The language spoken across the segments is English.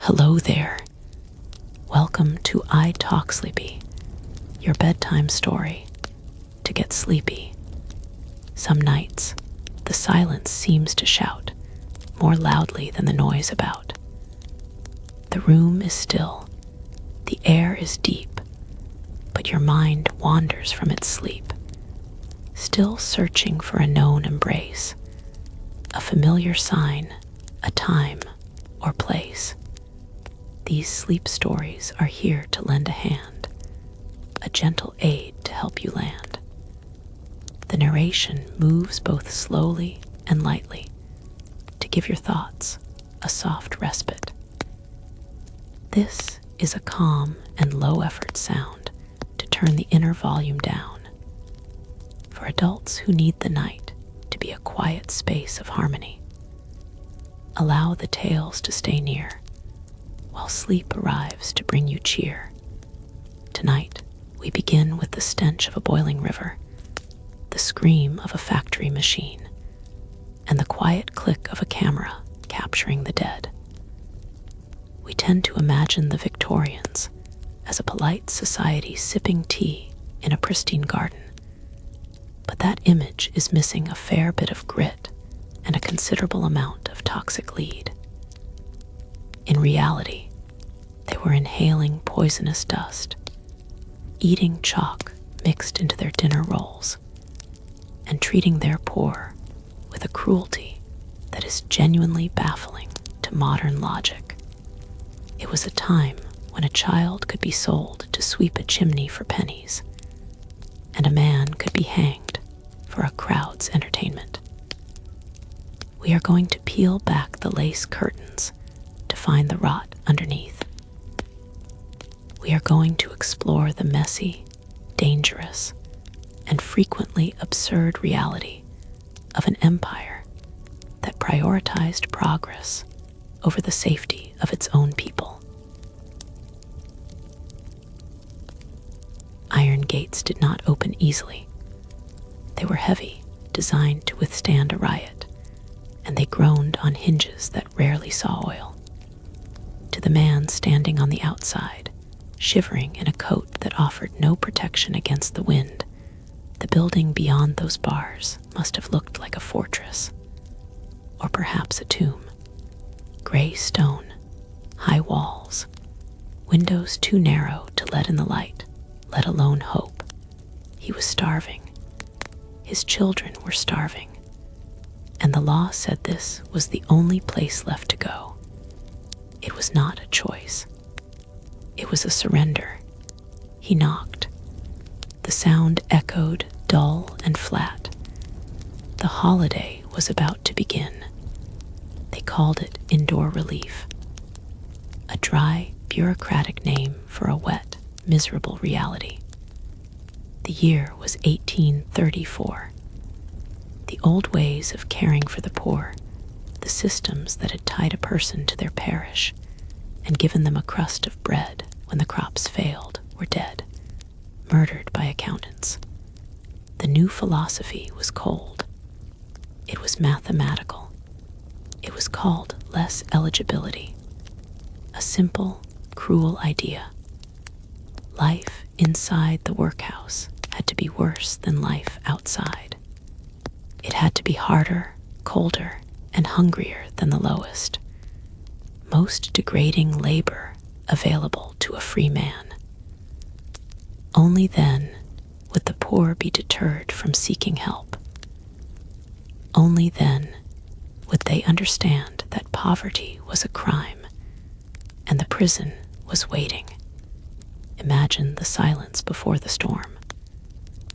Hello there. Welcome to iTalksleepy, your bedtime story to get sleepy. Some nights, the silence seems to shout more loudly than the noise about. The room is still, the air is deep, but your mind wanders from its sleep, still searching for a known embrace, a familiar sign, a time or place. These sleep stories are here to lend a hand, a gentle aid to help you land. The narration moves both slowly and lightly to give your thoughts a soft respite. This is a calm and low-effort sound to turn the inner volume down. For adults who need the night to be a quiet space of harmony, allow the tales to stay near while sleep arrives to bring you cheer. Tonight, we begin with the stench of a boiling river, the scream of a factory machine, and the quiet click of a camera capturing the dead. We tend to imagine the Victorians as a polite society sipping tea in a pristine garden, but that image is missing a fair bit of grit and a considerable amount of toxic lead. In reality, they were inhaling poisonous dust, eating chalk mixed into their dinner rolls, and treating their poor with a cruelty that is genuinely baffling to modern logic. It was a time when a child could be sold to sweep a chimney for pennies, and a man could be hanged for a crowd's entertainment. We are going to peel back the lace curtains to find the rot underneath. We are going to explore the messy, dangerous, and frequently absurd reality of an empire that prioritized progress over the safety of its own people. Iron gates did not open easily. They were heavy, designed to withstand a riot, and they groaned on hinges that rarely saw oil. To the man standing on the outside, shivering in a coat that offered no protection against the wind, the building beyond those bars must have looked like a fortress, or perhaps a tomb. Gray stone, high walls, windows too narrow to let in the light, let alone hope. He was starving. His children were starving. And the law said this was the only place left to go. It was not a choice. It was a surrender. He knocked. The sound echoed dull and flat. The holiday was about to begin. They called it indoor relief, a dry, bureaucratic name for a wet, miserable reality. The year was 1834. The old ways of caring for the poor, the systems that had tied a person to their parish and given them a crust of bread when the crops failed, were dead, murdered by accountants. The new philosophy was cold. It was mathematical. It was called less eligibility. A simple, cruel idea. Life inside the workhouse had to be worse than life outside. It had to be harder, colder, and hungrier than the lowest, most degrading labor available to a free man. Only then would the poor be deterred from seeking help. Only then would they understand that poverty was a crime and the prison was waiting. Imagine the silence before the storm.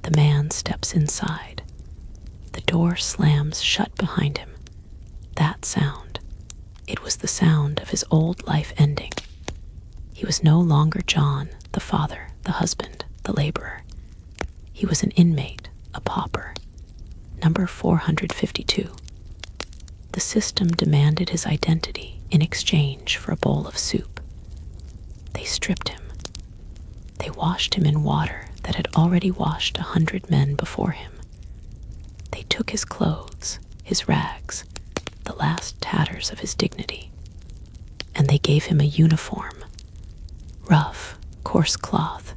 The man steps inside. The door slams shut behind him. That sound, it was the sound of his old life ending. He was no longer John, the father, the husband, the laborer. He was an inmate, a pauper, number 452. The system demanded his identity in exchange for a bowl of soup. They stripped him. They washed him in water that had already washed 100 men before him. They took his clothes, his rags, the last tatters of his dignity, and they gave him a uniform, rough, coarse cloth.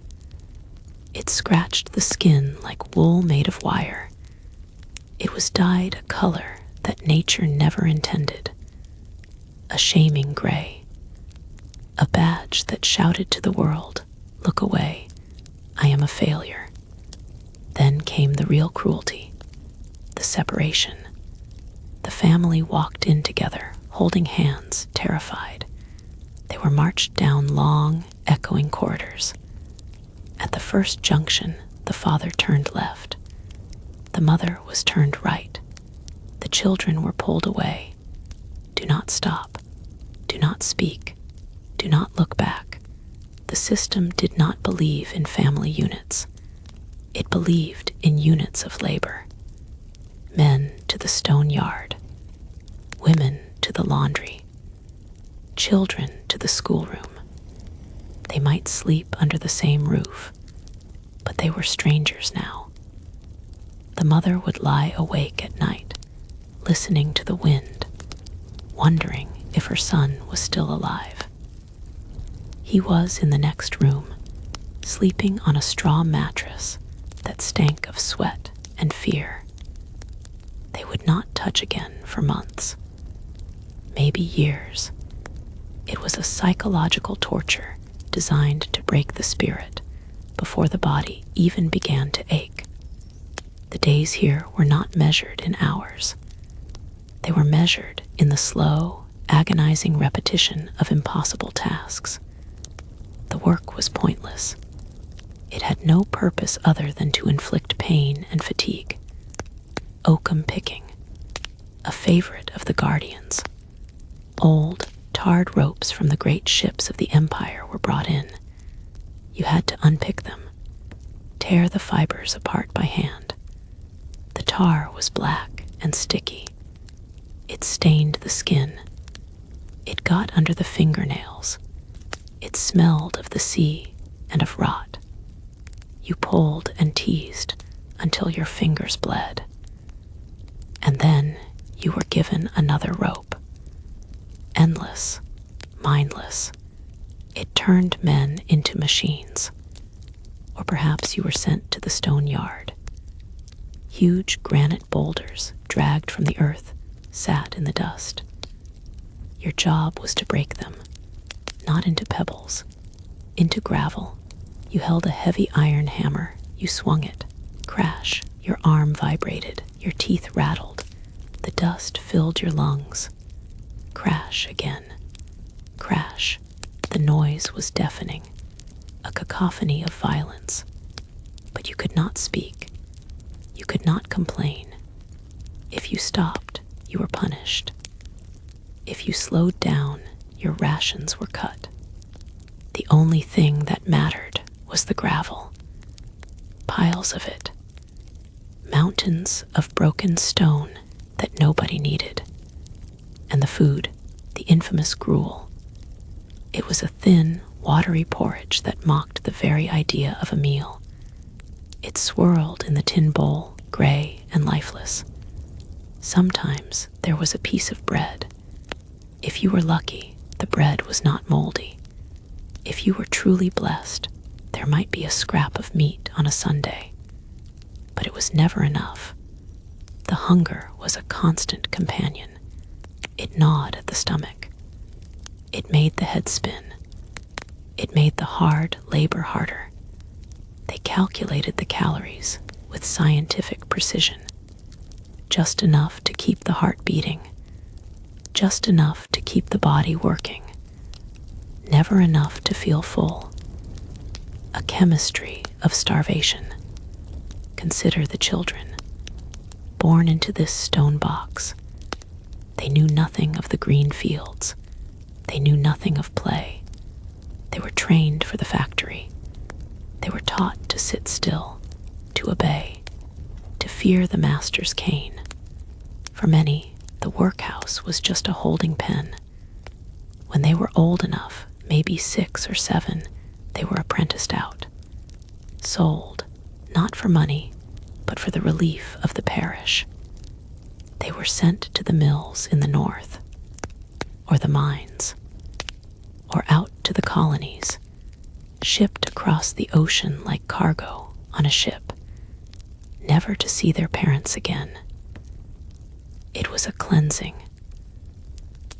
It scratched the skin like wool made of wire. It was dyed a color that nature never intended, a shaming gray, a badge that shouted to the world, "Look away, I am a failure." Then came the real cruelty, the separation. The family walked in together, holding hands, terrified. They were marched down long, echoing corridors. At the first junction, the father turned left. The mother was turned right. The children were pulled away. Do not stop. Do not speak. Do not look back. The system did not believe in family units. It believed in units of labor. Men to the stone yard. Women to the laundry. Children to the schoolroom. They might sleep under the same roof, but they were strangers now. The mother would lie awake at night, listening to the wind, wondering if her son was still alive. He was in the next room, sleeping on a straw mattress that stank of sweat and fear. They would not touch again for months, maybe years. It was a psychological torture designed to break the spirit before the body even began to ache. The days here were not measured in hours. They were measured in the slow, agonizing repetition of impossible tasks. The work was pointless. It had no purpose other than to inflict pain and fatigue. Oakum picking, a favorite of the guardians. Old, tarred ropes from the great ships of the empire were brought in. You had to unpick them, tear the fibers apart by hand. The tar was black and sticky. It stained the skin. It got under the fingernails. It smelled of the sea and of rot. You pulled and teased until your fingers bled. And then you were given another rope. Endless, mindless. It turned men into machines. Or perhaps you were sent to the stone yard. Huge granite boulders, dragged from the earth, sat in the dust. Your job was to break them, not into pebbles, into gravel. You held a heavy iron hammer, you swung it. Crash, your arm vibrated, your teeth rattled. The dust filled your lungs. Crash again. Crash. The noise was deafening, a cacophony of violence. But you could not speak. You could not complain. If you stopped, you were punished. If you slowed down, your rations were cut. The only thing that mattered was the gravel. Piles of it. Mountains of broken stone that nobody needed. And the food, the infamous gruel. It was a thin, watery porridge that mocked the very idea of a meal. It swirled in the tin bowl, gray and lifeless. Sometimes there was a piece of bread. If you were lucky, the bread was not moldy. If you were truly blessed, there might be a scrap of meat on a Sunday. But it was never enough. The hunger was a constant companion. It gnawed at the stomach. It made the head spin. It made the hard labor harder. They calculated the calories with scientific precision. Just enough to keep the heart beating. Just enough to keep the body working. Never enough to feel full. A chemistry of starvation. Consider the children, born into this stone box. They knew nothing of the green fields. They knew nothing of play. They were trained for the factory. They were taught to sit still, to obey, to fear the master's cane. For many, the workhouse was just a holding pen. When they were old enough, maybe 6 or 7, they were apprenticed out, sold, not for money, but for the relief of the parish. They were sent to the mills in the north, or the mines, or out to the colonies, shipped across the ocean like cargo on a ship, never to see their parents again. It was a cleansing,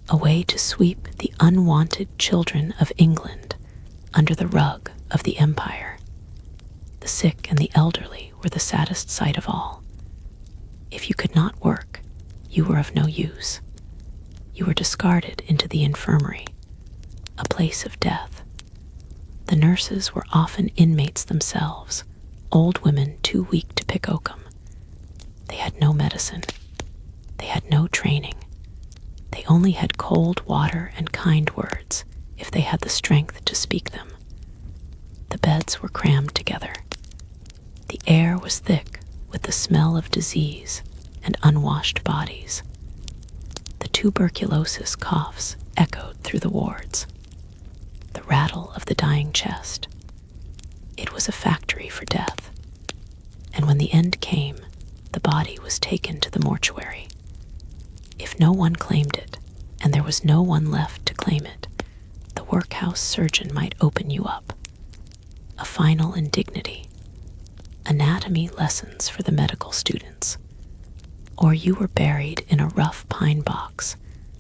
a way to sweep the unwanted children of England under the rug of the empire. The sick and the elderly were the saddest sight of all. If you could not work, you were of no use. You were discarded into the infirmary, a place of death. The nurses were often inmates themselves, old women too weak to pick oakum. They had no medicine. They had no training. They only had cold water and kind words if they had the strength to speak them. The beds were crammed together. The air was thick with the smell of disease and unwashed bodies. The tuberculosis coughs echoed through the wards. The rattle of the dying chest. It was a factory for death. And when the end came, the body was taken to the mortuary. If no one claimed it, and there was no one left to claim it, the workhouse surgeon might open you up. A final indignity. Anatomy lessons for the medical students. Or you were buried in a rough pine box,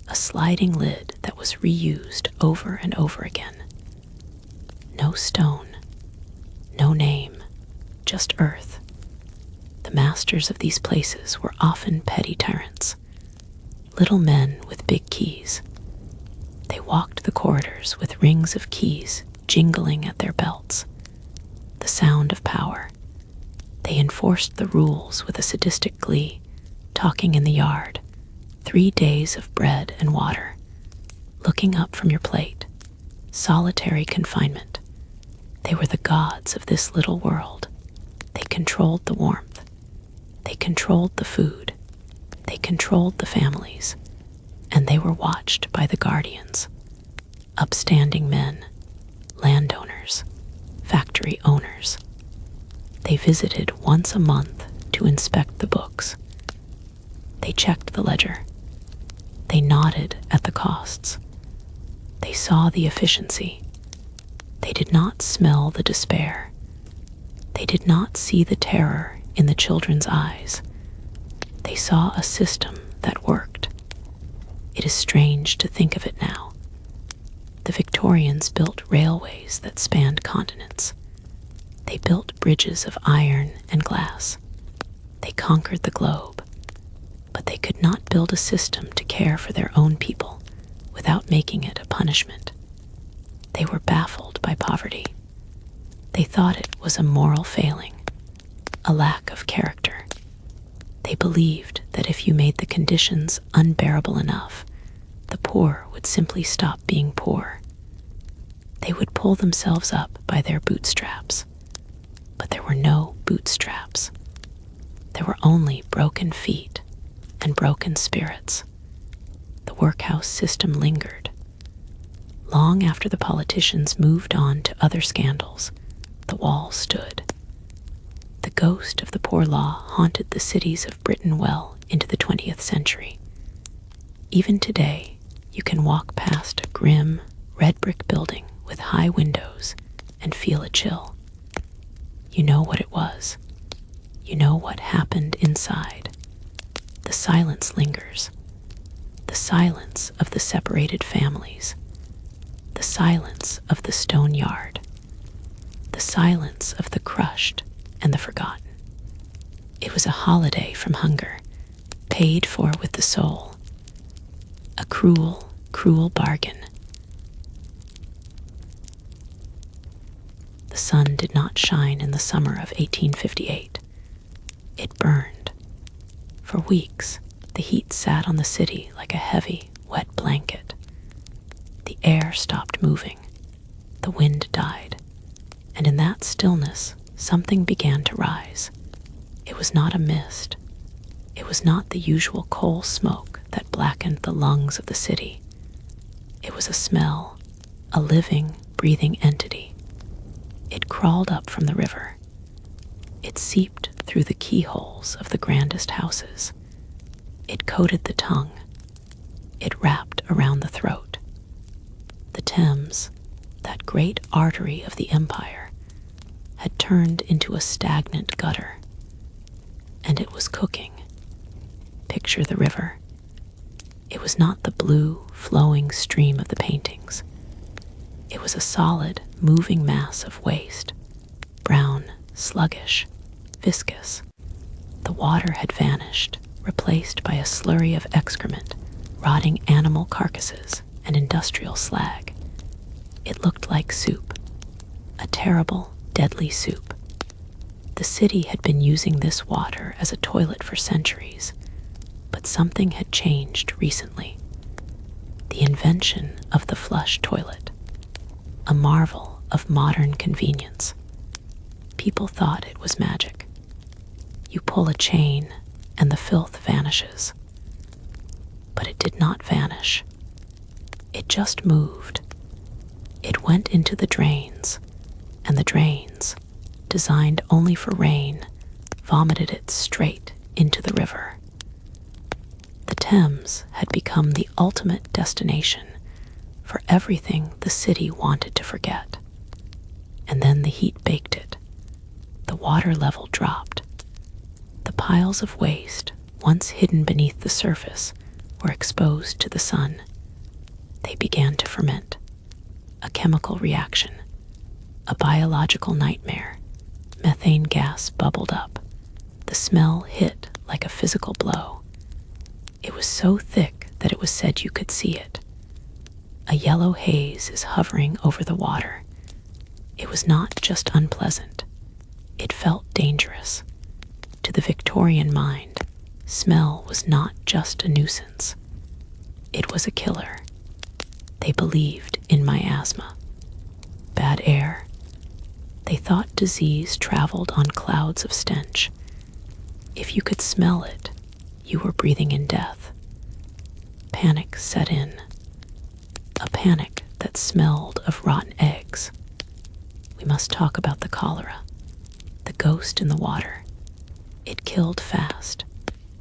a sliding lid that was reused over and over again. No stone, no name, just earth. The masters of these places were often petty tyrants, little men with big keys. They walked the corridors with rings of keys jingling at their belts, the sound of power. They enforced the rules with a sadistic glee, talking in the yard, 3 days of bread and water, looking up from your plate, solitary confinement. They were the gods of this little world. They controlled the warmth. They controlled the food. They controlled the families. And they were watched by the guardians, upstanding men, landowners, factory owners. They visited once a month to inspect the books. They checked the ledger. They nodded at the costs. They saw the efficiency. They did not smell the despair. They did not see the terror in the children's eyes. They saw a system that worked. It is strange to think of it now. The Victorians built railways that spanned continents. They built bridges of iron and glass. They conquered the globe. But they could not build a system to care for their own people without making it a punishment. They were baffled by poverty. They thought it was a moral failing, a lack of character. They believed that if you made the conditions unbearable enough, the poor would simply stop being poor. They would pull themselves up by their bootstraps. But there were no bootstraps. There were only broken feet and broken spirits. The workhouse system lingered. Long after the politicians moved on to other scandals, the wall stood. The ghost of the poor law haunted the cities of Britain well into the 20th century. Even today, you can walk past a grim, red brick building with high windows and feel a chill. You know what it was. You know what happened inside. The silence lingers. The silence of the separated families. The silence of the stone yard. The silence of the crushed and the forgotten. It was a holiday from hunger, paid for with the soul. A cruel, cruel bargain. The sun did not shine in the summer of 1858. It burned. For weeks, the heat sat on the city like a heavy, wet blanket. The air stopped moving. The wind died. And in that stillness, something began to rise. It was not a mist. It was not the usual coal smoke that blackened the lungs of the city. It was a smell, a living, breathing entity. It crawled up from the river. It seeped through the keyholes of the grandest houses. It coated the tongue. It wrapped around the throat. The Thames, that great artery of the empire, had turned into a stagnant gutter, and it was cooking. Picture the river. It was not the blue, flowing stream of the paintings. It was a solid, moving mass of waste, brown, sluggish, viscous. The water had vanished, replaced by a slurry of excrement, rotting animal carcasses, and industrial slag. It looked like soup, a terrible, deadly soup. The city had been using this water as a toilet for centuries, but something had changed recently. The invention of the flush toilet, a marvel of modern convenience. People thought it was magic. You pull a chain and the filth vanishes. But it did not vanish. It just moved. It went into the drains, and the drains, designed only for rain, vomited it straight into the river. The Thames had become the ultimate destination for everything the city wanted to forget. And then the heat baked it. The water level dropped. The piles of waste, once hidden beneath the surface, were exposed to the sun. They began to ferment. A chemical reaction. A biological nightmare. Methane gas bubbled up. The smell hit like a physical blow. It was so thick that it was said you could see it. A yellow haze is hovering over the water. It was not just unpleasant. It felt dangerous. To the Victorian mind, smell was not just a nuisance. It was a killer. They believed in miasma. Bad air. They thought disease traveled on clouds of stench. If you could smell it, you were breathing in death. Panic set in. A panic that smelled of rotten eggs. We must talk about the cholera. The ghost in the water. It killed fast.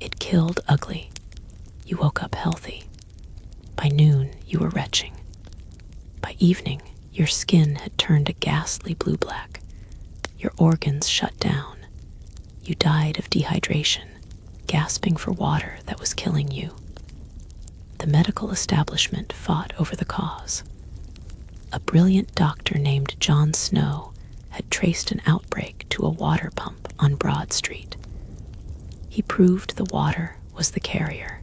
It killed ugly. You woke up healthy. By noon, you were retching. By evening, your skin had turned a ghastly blue-black. Your organs shut down. You died of dehydration, gasping for water that was killing you. The medical establishment fought over the cause. A brilliant doctor named John Snow had traced an outbreak to a water pump on Broad Street. He proved the water was the carrier,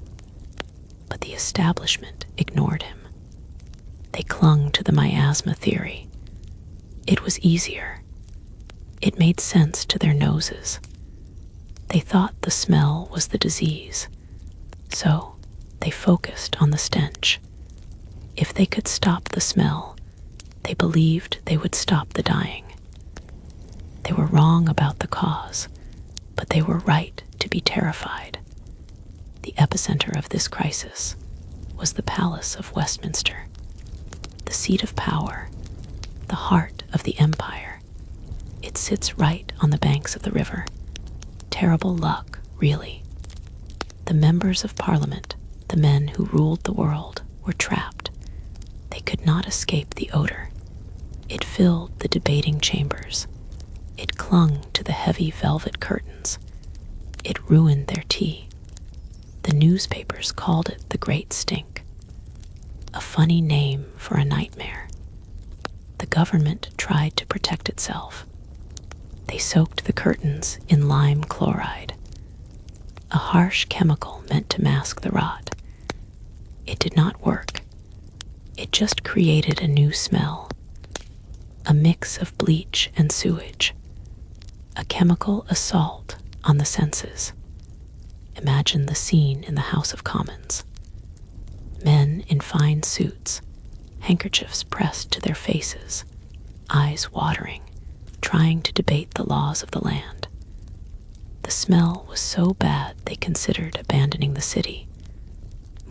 but the establishment ignored him. They clung to the miasma theory. It was easier. It made sense to their noses. They thought the smell was the disease, so they focused on the stench. If they could stop the smell, they believed they would stop the dying. They were wrong about the cause, but they were right to be terrified. The epicenter of this crisis was the Palace of Westminster, the seat of power, the heart of the empire. It sits right on the banks of the river. Terrible luck, really. The members of Parliament, the men who ruled the world, were trapped. They could not escape the odor. It filled the debating chambers. It clung to the heavy velvet curtains. It ruined their tea. The newspapers called it the Great Stink. A funny name for a nightmare. The government tried to protect itself. They soaked the curtains in lime chloride, a harsh chemical meant to mask the rot. It did not work. It just created a new smell, a mix of bleach and sewage, a chemical assault on the senses. Imagine the scene in the House of Commons. Men in fine suits, handkerchiefs pressed to their faces, eyes watering, trying to debate the laws of the land. The smell was so bad they considered abandoning the city,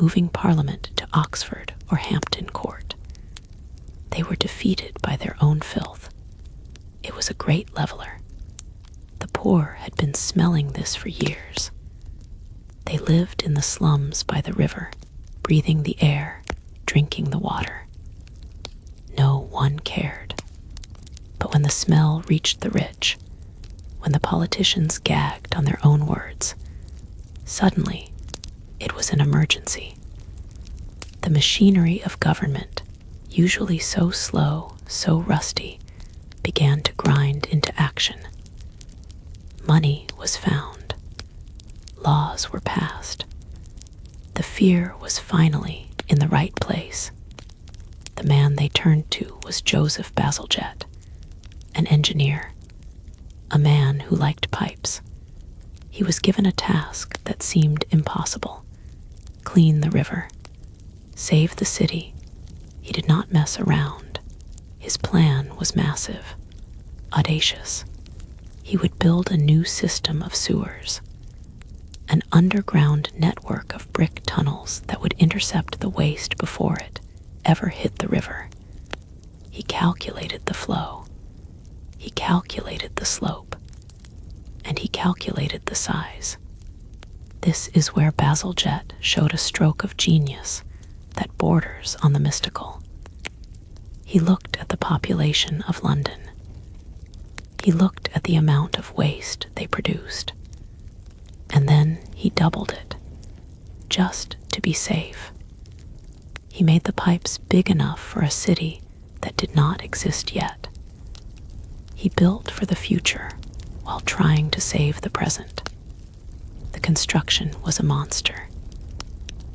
moving Parliament to Oxford or Hampton Court. They were defeated by their own filth. It was a great leveler. The poor had been smelling this for years. They lived in the slums by the river, breathing the air, drinking the water. one cared. But when the smell reached the rich, when the politicians gagged on their own words, suddenly it was an emergency. The machinery of government, usually so slow, so rusty, began to grind into action. Money was found. Laws were passed. The fear was finally in the right place. The man they turned to was Joseph Bazalgette, an engineer, a man who liked pipes. He was given a task that seemed impossible: clean the river, save the city. He did not mess around. His plan was massive, audacious. He would build a new system of sewers, an underground network of brick tunnels that would intercept the waste before it ever hit the river. He calculated the flow. He calculated the slope. And he calculated the size. This is where Bazalgette showed a stroke of genius that borders on the mystical. He looked at the population of London. He looked at the amount of waste they produced. And then he doubled it, just to be safe. He made the pipes big enough for a city that did not exist yet. He built for the future while trying to save the present. The construction was a monster.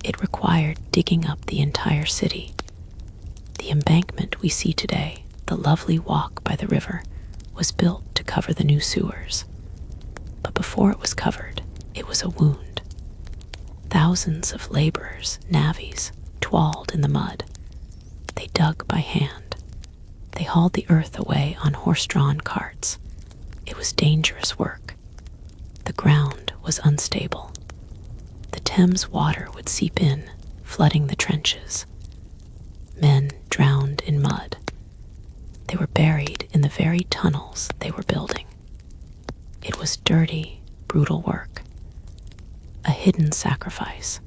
It required digging up the entire city. The embankment we see today, the lovely walk by the river, was built to cover the new sewers. But before it was covered, it was a wound. Thousands of laborers, navvies, twalled in the mud. They dug by hand. They hauled the earth away on horse-drawn carts. It was dangerous work. The ground was unstable. The Thames water would seep in, flooding the trenches. Men drowned in mud. They were buried in the very tunnels they were building. It was dirty, brutal work. A hidden sacrifice.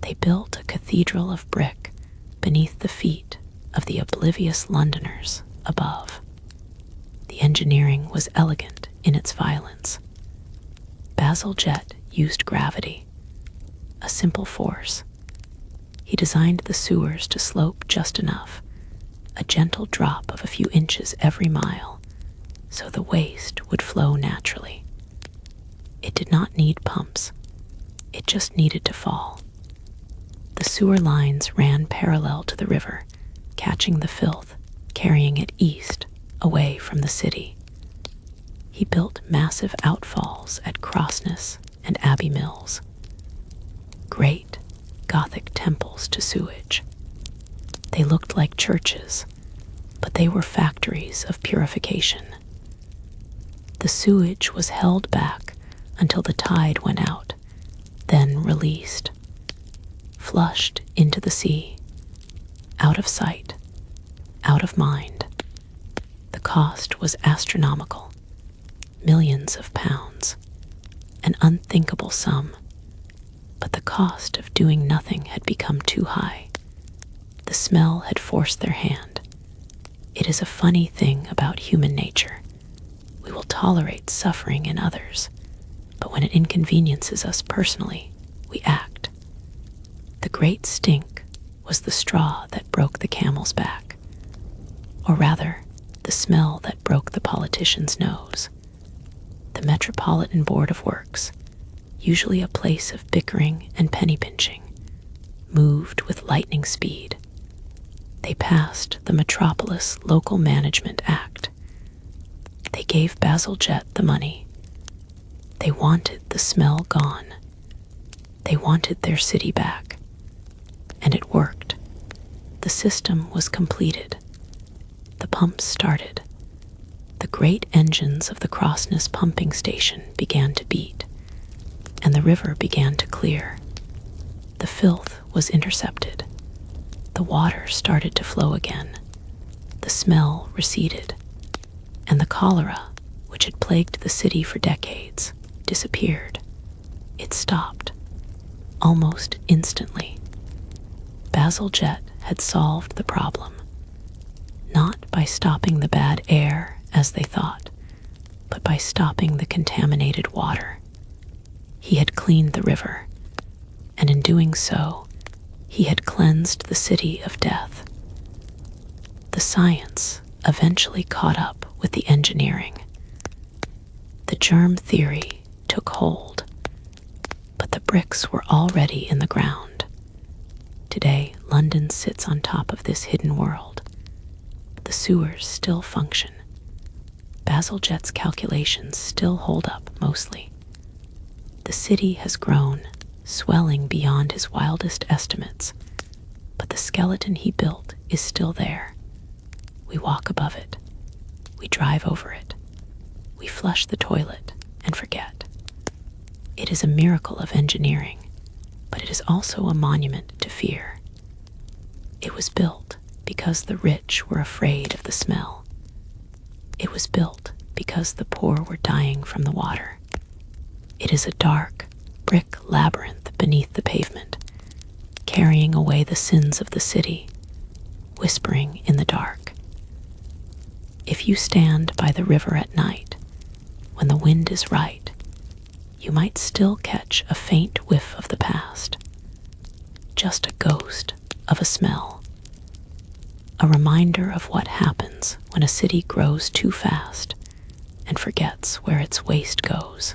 They built a cathedral of brick beneath the feet of the oblivious Londoners above. The engineering was elegant in its violence. Bazalgette used gravity, a simple force. He designed the sewers to slope just enough, a gentle drop of a few inches every mile, so the waste would flow naturally. It did not need pumps. It just needed to fall. The sewer lines ran parallel to the river, catching the filth, carrying it east, away from the city. He built massive outfalls at Crossness and Abbey Mills. Great Gothic temples to sewage. They looked like churches, but they were factories of purification. The sewage was held back until the tide went out, then released, flushed into the sea, out of sight, out of mind. The cost was astronomical, millions of pounds, an unthinkable sum. But the cost of doing nothing had become too high. The smell had forced their hand. It is a funny thing about human nature. We will tolerate suffering in others, but when it inconveniences us personally, we act. The great stink was the straw that broke the camel's back, or rather, the smell that broke the politician's nose. The Metropolitan Board of Works, usually a place of bickering and penny pinching, moved with lightning speed. They passed the Metropolis Local Management Act. They gave Bazalgette the money. They wanted the smell gone. They wanted their city back. And it worked. The system was completed. The pumps started. The great engines of the Crossness pumping station began to beat, and the river began to clear. The filth was intercepted. The water started to flow again. The smell receded, and the cholera, which had plagued the city for decades, disappeared. It stopped, almost instantly. Bazalgette had solved the problem. by stopping the bad air, as they thought, but by stopping the contaminated water. He had cleaned the river, and in doing so, he had cleansed the city of death. The science eventually caught up with the engineering. The germ theory took hold, but the bricks were already in the ground. Today, London sits on top of this hidden world. The sewers still function. Bazalgette's calculations still hold up mostly. The city has grown, swelling beyond his wildest estimates, but the skeleton he built is still there. We walk above it. We drive over it. We flush the toilet and forget. It is a miracle of engineering, but it is also a monument to fear. It was built because the rich were afraid of the smell. It was built because the poor were dying from the water. It is a dark, brick labyrinth beneath the pavement, carrying away the sins of the city, whispering in the dark. If you stand by the river at night, when the wind is right, you might still catch a faint whiff of the past, just a ghost of a smell, a reminder of what happens when a city grows too fast and forgets where its waste goes.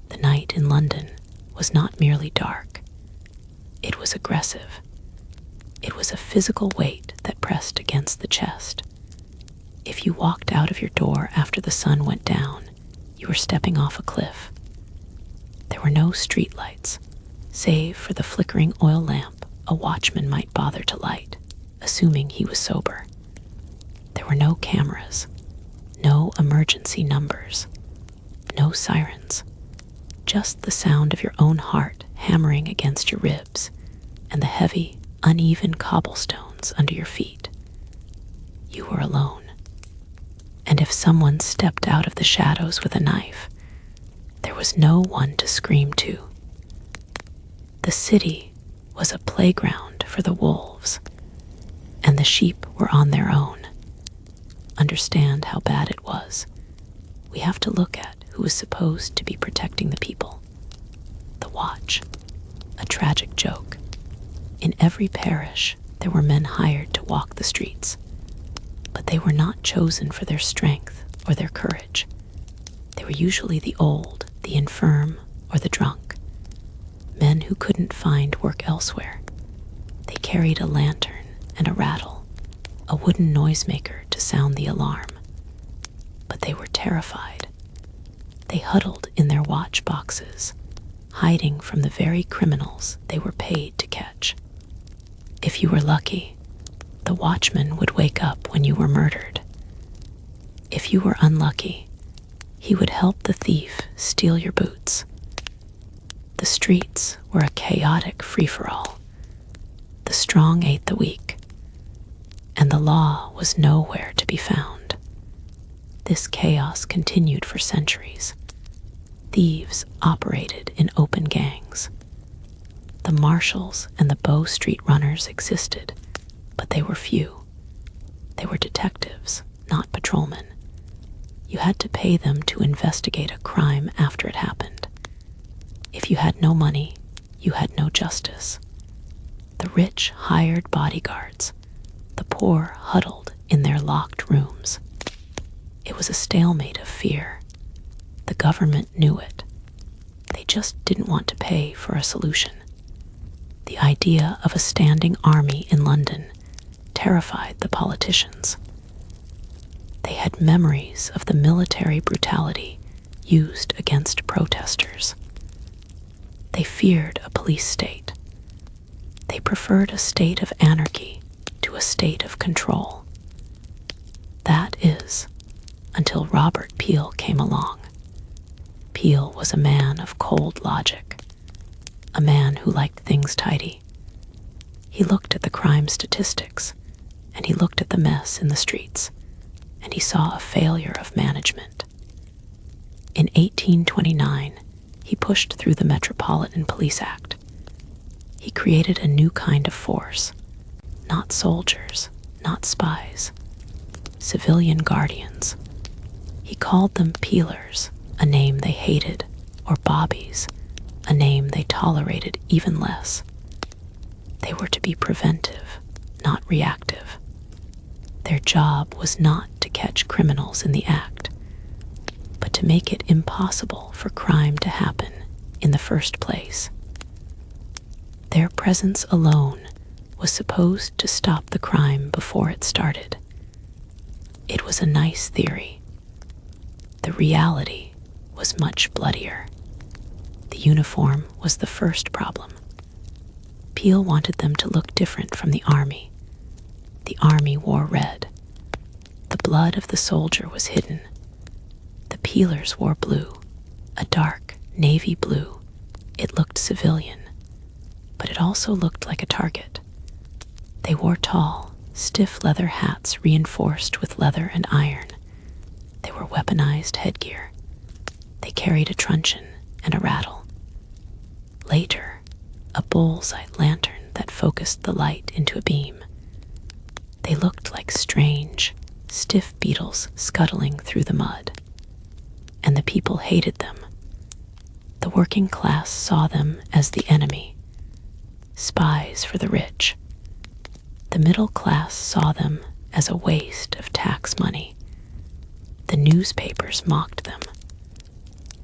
The night in London was not merely dark. It was aggressive. It was a physical weight that pressed against the chest. If you walked out of your door after the sun went down, you were stepping off a cliff. There were no streetlights, save for the flickering oil lamp a watchman might bother to light, assuming he was sober. There were no cameras, no emergency numbers, no sirens, just the sound of your own heart hammering against your ribs and the heavy, uneven cobblestones under your feet. You were alone. And if someone stepped out of the shadows with a knife, there was no one to scream to. The city was a playground for the wolves, and the sheep were on their own. Understand how bad it was. We have to look at who was supposed to be protecting the people. The watch, a tragic joke. In every parish, there were men hired to walk the streets, but they were not chosen for their strength or their courage. They were usually the old, the infirm, or the drunk, men who couldn't find work elsewhere. They carried a lantern and a rattle, a wooden noisemaker to sound the alarm. But they were terrified. They huddled in their watch boxes, hiding from the very criminals they were paid to catch. If you were lucky, the watchman would wake up when you were murdered. If you were unlucky, he would help the thief steal your boots. The streets were a chaotic free-for-all. The strong ate the weak, and the law was nowhere to be found. This chaos continued for centuries. Thieves operated in open gangs. The marshals and the Bow Street runners existed, but they were few. They were detectives, not patrolmen. You had to pay them to investigate a crime after it happened. If you had no money, you had no justice. The rich hired bodyguards. The poor huddled in their locked rooms. It was a stalemate of fear. The government knew it. They just didn't want to pay for a solution. The idea of a standing army in London terrified the politicians. They had memories of the military brutality used against protesters. They feared a police state. They preferred a state of anarchy to a state of control. That is, until Robert Peel came along. Peel was a man of cold logic, a man who liked things tidy. He looked at the crime statistics, and he looked at the mess in the streets, and he saw a failure of management. In 1829, he pushed through the Metropolitan Police Act. He created a new kind of force, not soldiers, not spies, civilian guardians. He called them peelers, a name they hated, or bobbies, a name they tolerated even less. They were to be preventive, not reactive. Their job was not to catch criminals in the act, but to make it impossible for crime to happen in the first place. Their presence alone was supposed to stop the crime before it started. It was a nice theory. The reality was much bloodier. The uniform was the first problem. Peel wanted them to look different from the army. The army wore red. The blood of the soldier was hidden. The peelers wore blue, a dark navy blue. It looked civilian, but it also looked like a target. They wore tall, stiff leather hats reinforced with leather and iron. They were weaponized headgear. They carried a truncheon and a rattle. Later, a bullseye lantern that focused the light into a beam. They looked like strange, stiff beetles scuttling through the mud. And the people hated them. The working class saw them as the enemy, spies for the rich. The middle class saw them as a waste of tax money. The newspapers mocked them.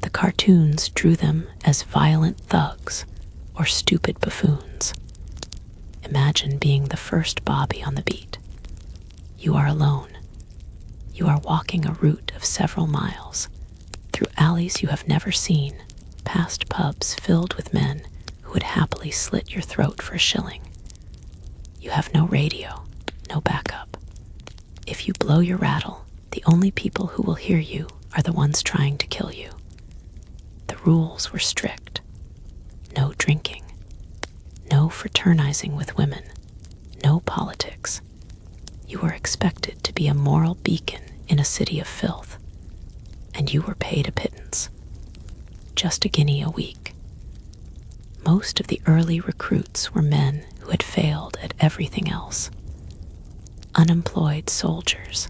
The cartoons drew them as violent thugs or stupid buffoons. Imagine being the first bobby on the beat. You are alone. You are walking a route of several miles, through alleys you have never seen, past pubs filled with men who would happily slit your throat for a shilling. You have no radio, no backup. If you blow your rattle, the only people who will hear you are the ones trying to kill you. The rules were strict. No drinking. No fraternizing with women. No politics. You were expected to be a moral beacon in a city of filth, and you were paid a pittance. Just a guinea a week. Most of the early recruits were men who had failed at everything else. Unemployed soldiers,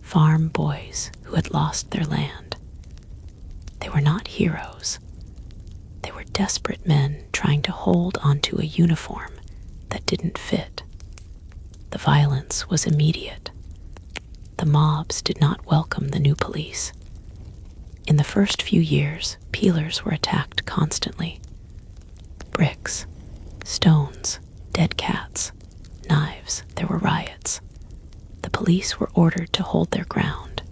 farm boys who had lost their land. They were not heroes. They were desperate men trying to hold onto a uniform that didn't fit. The violence was immediate. The mobs did not welcome the new police. In the first few years, peelers were attacked constantly. Bricks, stones, dead cats, knives. There were riots. The police were ordered to hold their ground,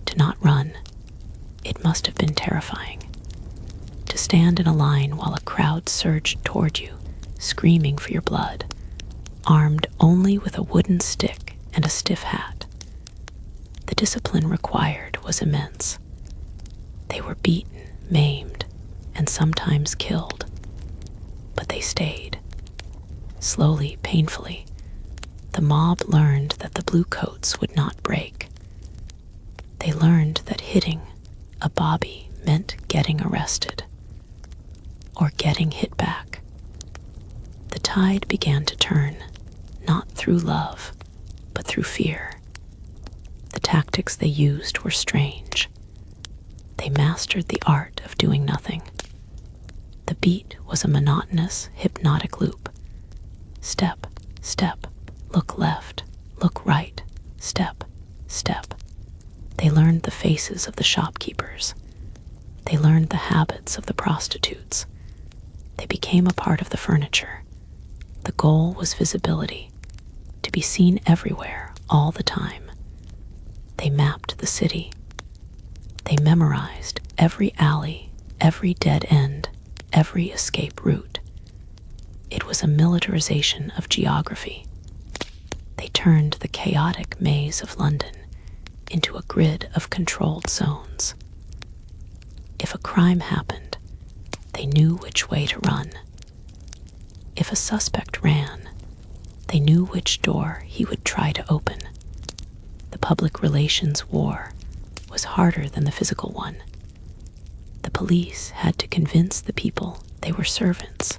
to not run. It must have been terrifying. To stand in a line while a crowd surged toward you, screaming for your blood, armed only with a wooden stick and a stiff hat. The discipline required was immense. They were beaten, maimed, and sometimes killed. But they stayed. Slowly, painfully, the mob learned that the blue coats would not break. They learned that hitting a bobby meant getting arrested, or getting hit back. The tide began to turn, not through love, but through fear. The tactics they used were strange. They mastered the art of doing nothing. The beat was a monotonous, hypnotic loop. Step, step, look left, look right, step, step. They learned the faces of the shopkeepers. They learned the habits of the prostitutes. They became a part of the furniture. The goal was visibility, to be seen everywhere, all the time. They mapped the city. They memorized every alley, every dead end, every escape route. It was a militarization of geography. They turned the chaotic maze of London into a grid of controlled zones. If a crime happened, they knew which way to run. If a suspect ran, they knew which door he would try to open. The public relations war was harder than the physical one. The police had to convince the people they were servants,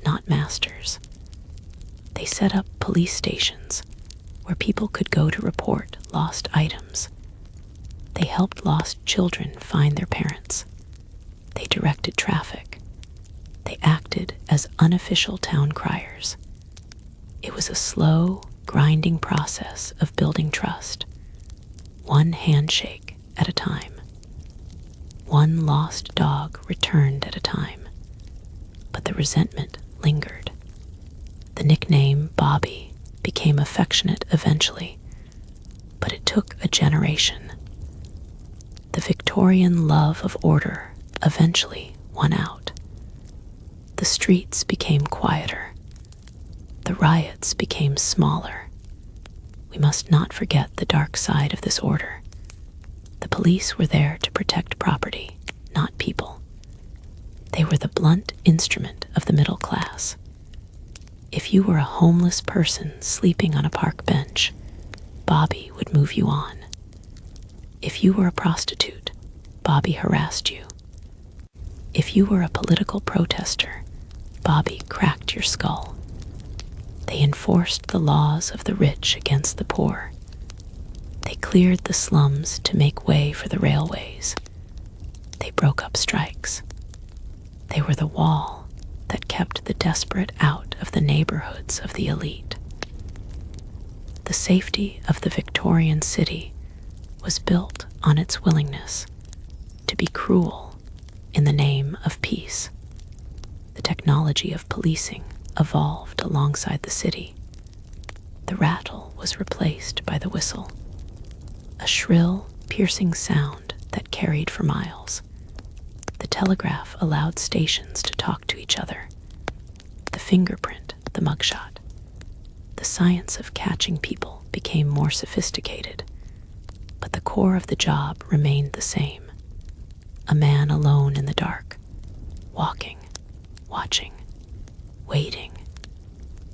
not masters. They set up police stations where people could go to report lost items. They helped lost children find their parents. They directed traffic. They acted as unofficial town criers. It was a slow, grinding process of building trust, one handshake at a time. One lost dog returned at a time, but the resentment lingered. The nickname Bobby became affectionate eventually, but it took a generation. The Victorian love of order eventually won out. The streets became quieter. The riots became smaller. We must not forget the dark side of this order. The police were there to protect property, not people. They were the blunt instrument of the middle class. If you were a homeless person sleeping on a park bench, Bobby would move you on. If you were a prostitute, Bobby harassed you. If you were a political protester, Bobby cracked your skull. They enforced the laws of the rich against the poor. They cleared the slums to make way for the railways. They broke up strikes. They were the wall that kept the desperate out of the neighborhoods of the elite. The safety of the Victorian city was built on its willingness to be cruel in the name of peace. The technology of policing evolved alongside the city. The rattle was replaced by the whistle, a shrill, piercing sound that carried for miles. The telegraph allowed stations to talk to each other. The fingerprint, the mugshot. The science of catching people became more sophisticated, but the core of the job remained the same. A man alone in the dark, walking, watching, waiting.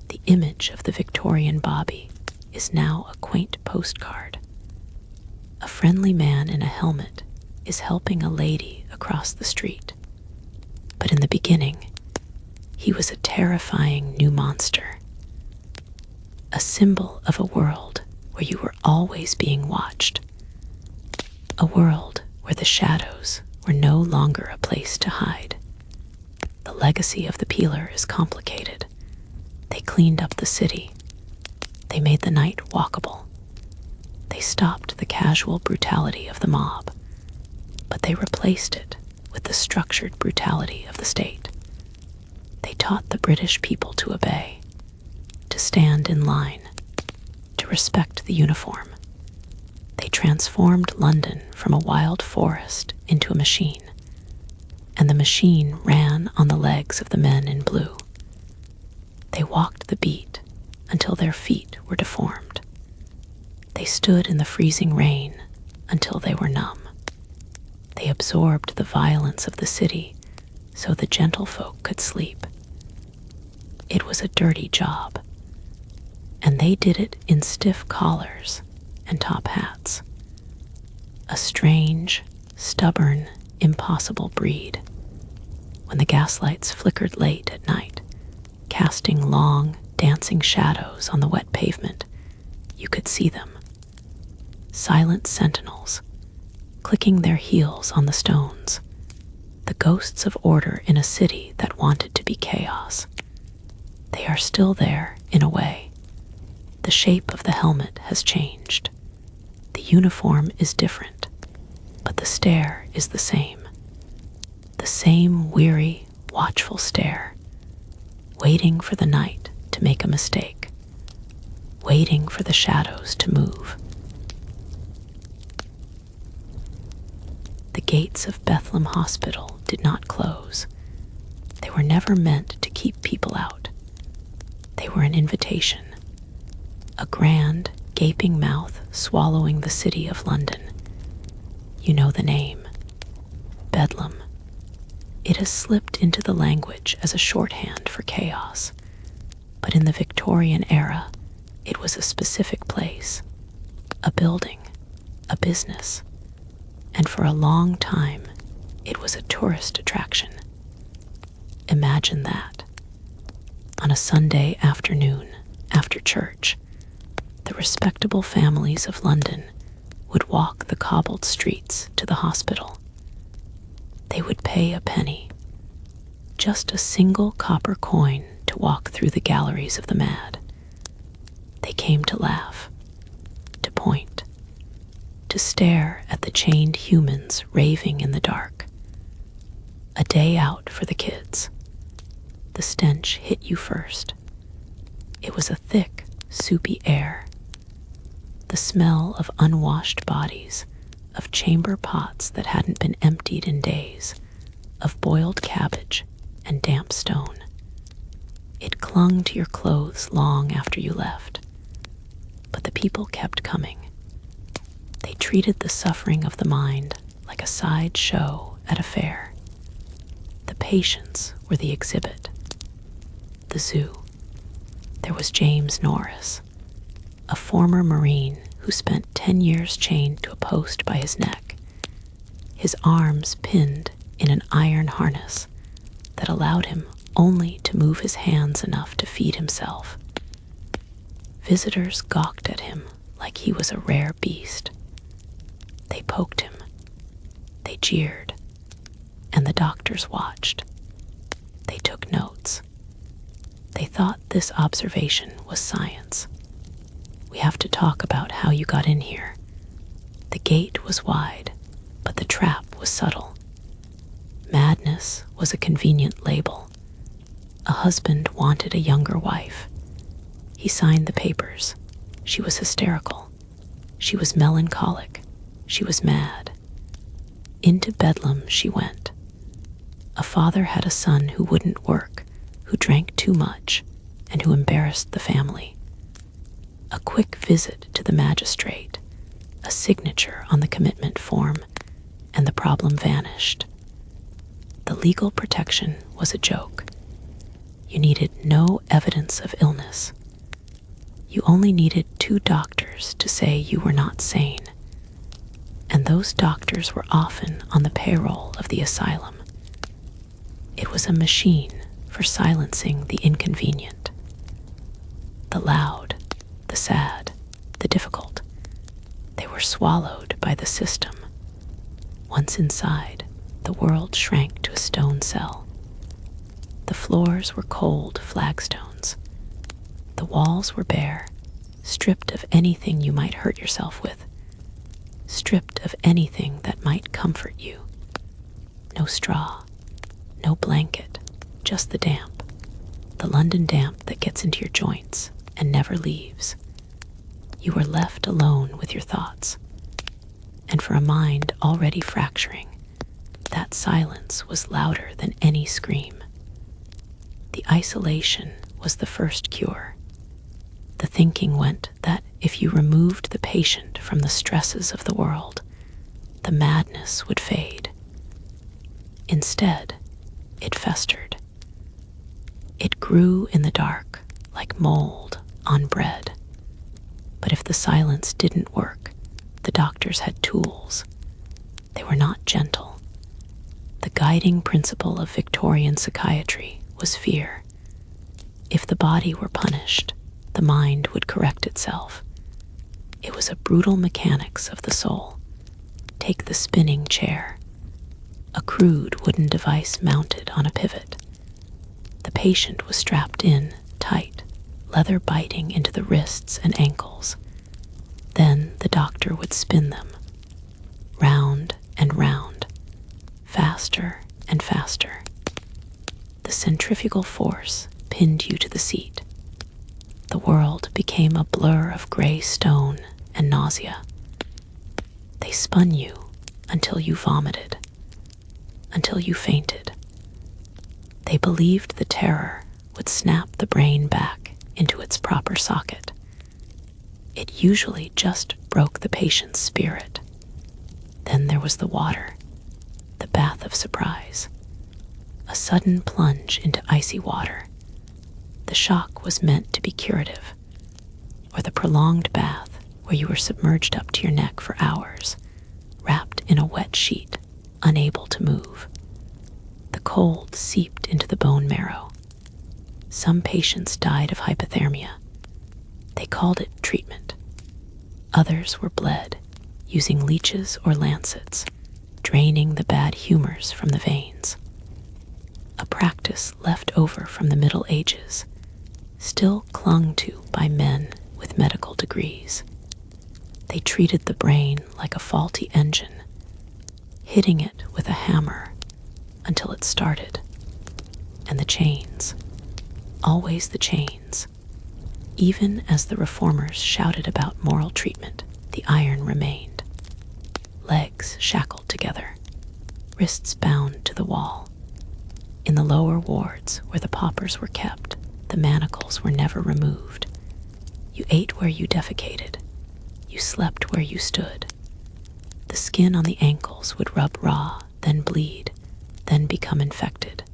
The image of the Victorian Bobby is now a quaint postcard. A friendly man in a helmet is helping a lady across the street. But in the beginning, he was a terrifying new monster. A symbol of a world where you were always being watched. A world where the shadows were no longer a place to hide. The legacy of the peeler is complicated. They cleaned up the city. They made the night walkable. They stopped the casual brutality of the mob, but they replaced it with the structured brutality of the state. They taught the British people to obey, to stand in line, to respect the uniform. They transformed London from a wild forest into a machine, and the machine ran on the legs of the men in blue. They walked the beat until their feet were deformed. They stood in the freezing rain until they were numb. They absorbed the violence of the city so the gentlefolk could sleep. It was a dirty job, and they did it in stiff collars and top hats. A strange, stubborn, impossible breed. When the gaslights flickered late at night, casting long, dancing shadows on the wet pavement, you could see them. Silent sentinels, clicking their heels on the stones, the ghosts of order in a city that wanted to be chaos. They are still there, in a way. The shape of the helmet has changed. The uniform is different, but the stare is the same. The same weary, watchful stare, waiting for the night to make a mistake, waiting for the shadows to move. The gates of Bethlehem Hospital did not close. They were never meant to keep people out. They were an invitation, a grand, gaping mouth swallowing the city of London. You know the name, Bedlam. It has slipped into the language as a shorthand for chaos, but in the Victorian era, it was a specific place, a building, a business, and for a long time, it was a tourist attraction. Imagine that. On a Sunday afternoon, after church, the respectable families of London would walk the cobbled streets to the hospital. They would pay a penny, just a single copper coin, to walk through the galleries of the mad. They came to laugh, to point, to stare at the chained humans raving in the dark. A day out for the kids. The stench hit you first. It was a thick, soupy air. The smell of unwashed bodies, of chamber pots that hadn't been emptied in days, of boiled cabbage and damp stone. It clung to your clothes long after you left. But the people kept coming. They treated the suffering of the mind like a side show at a fair. The patients were the exhibit. The zoo. There was James Norris, a former Marine who spent 10 years chained to a post by his neck, his arms pinned in an iron harness that allowed him only to move his hands enough to feed himself. Visitors gawked at him like he was a rare beast. They poked him, they jeered, and the doctors watched. They took notes. They thought this observation was science. We have to talk about how you got in here. The gate was wide, but the trap was subtle. Madness was a convenient label. A husband wanted a younger wife. He signed the papers. She was hysterical. She was melancholic. She was mad. Into Bedlam she went. A father had a son who wouldn't work, who drank too much, and who embarrassed the family. A quick visit to the magistrate, a signature on the commitment form, and the problem vanished. The legal protection was a joke. You needed no evidence of illness. You only needed 2 doctors to say you were not sane. And those doctors were often on the payroll of the asylum. It was a machine for silencing the inconvenient. The loud, the sad, the difficult. They were swallowed by the system. Once inside, the world shrank to a stone cell. The floors were cold flagstones. The walls were bare, stripped of anything you might hurt yourself with, stripped of anything that might comfort you. No straw, no blanket, just the damp. The London damp that gets into your joints and never leaves. You were left alone with your thoughts. And for a mind already fracturing, that silence was louder than any scream. The isolation was the first cure. The thinking went that if you removed the patient from the stresses of the world, the madness would fade. Instead, it festered. It grew in the dark like mold on bread. But if the silence didn't work, the doctors had tools. They were not gentle. The guiding principle of Victorian psychiatry was fear. If the body were punished, the mind would correct itself. It was a brutal mechanics of the soul. Take the spinning chair, a crude wooden device mounted on a pivot. The patient was strapped in, tight, leather biting into the wrists and ankles. Then the doctor would spin them, round and round, faster and faster. The centrifugal force pinned you to the seat. The world became a blur of gray stone and nausea. They spun you until you vomited, until you fainted. They believed the terror would snap the brain back into its proper socket. It usually just broke the patient's spirit. Then there was the water, the bath of surprise, a sudden plunge into icy water. The shock was meant to be curative, or the prolonged bath where you were submerged up to your neck for hours, wrapped in a wet sheet, unable to move. The cold seeped into the bone marrow. Some patients died of hypothermia. They called it treatment. Others were bled, using leeches or lancets, draining the bad humors from the veins. A practice left over from the Middle Ages, still clung to by men with medical degrees. They treated the brain like a faulty engine, hitting it with a hammer until it started. And the chains, always the chains. Even as the reformers shouted about moral treatment, the iron remained. Legs shackled together, wrists bound to the wall. In the lower wards where the paupers were kept, the manacles were never removed. You ate where you defecated. You slept where you stood. The skin on the ankles would rub raw, then bleed, then become infected.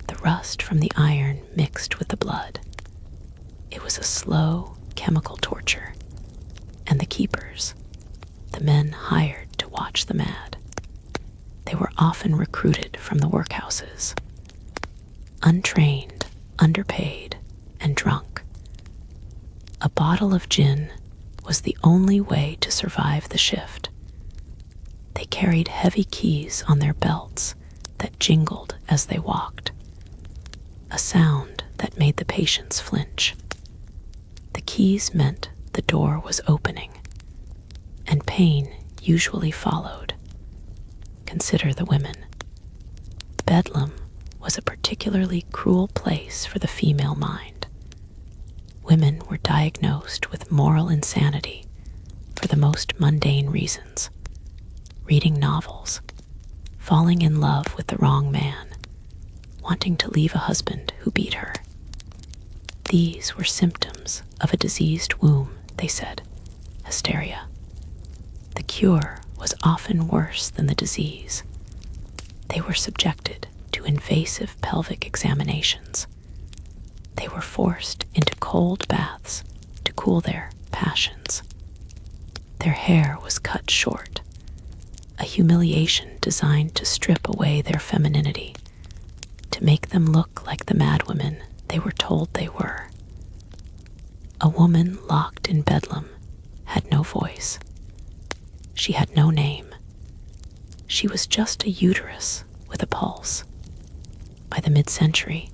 The rust from the iron mixed with the blood. It was a slow, chemical torture. And the keepers, the men hired to watch the mad, they were often recruited from the workhouses. Untrained, underpaid, and drunk. A bottle of gin was the only way to survive the shift. They carried heavy keys on their belts that jingled as they walked, a sound that made the patients flinch. The keys meant the door was opening, and pain usually followed. Consider the women. Bedlam was a particularly cruel place for the female mind. Women were diagnosed with moral insanity for the most mundane reasons: reading novels, falling in love with the wrong man, wanting to leave a husband who beat her. These were symptoms of a diseased womb, they said, hysteria. The cure was often worse than the disease. They were subjected to invasive pelvic examinations. They were forced into cold baths to cool their passions. Their hair was cut short, a humiliation designed to strip away their femininity, to make them look like the madwomen they were told they were. A woman locked in Bedlam had no voice. She had no name. She was just a uterus with a pulse. By the mid-century,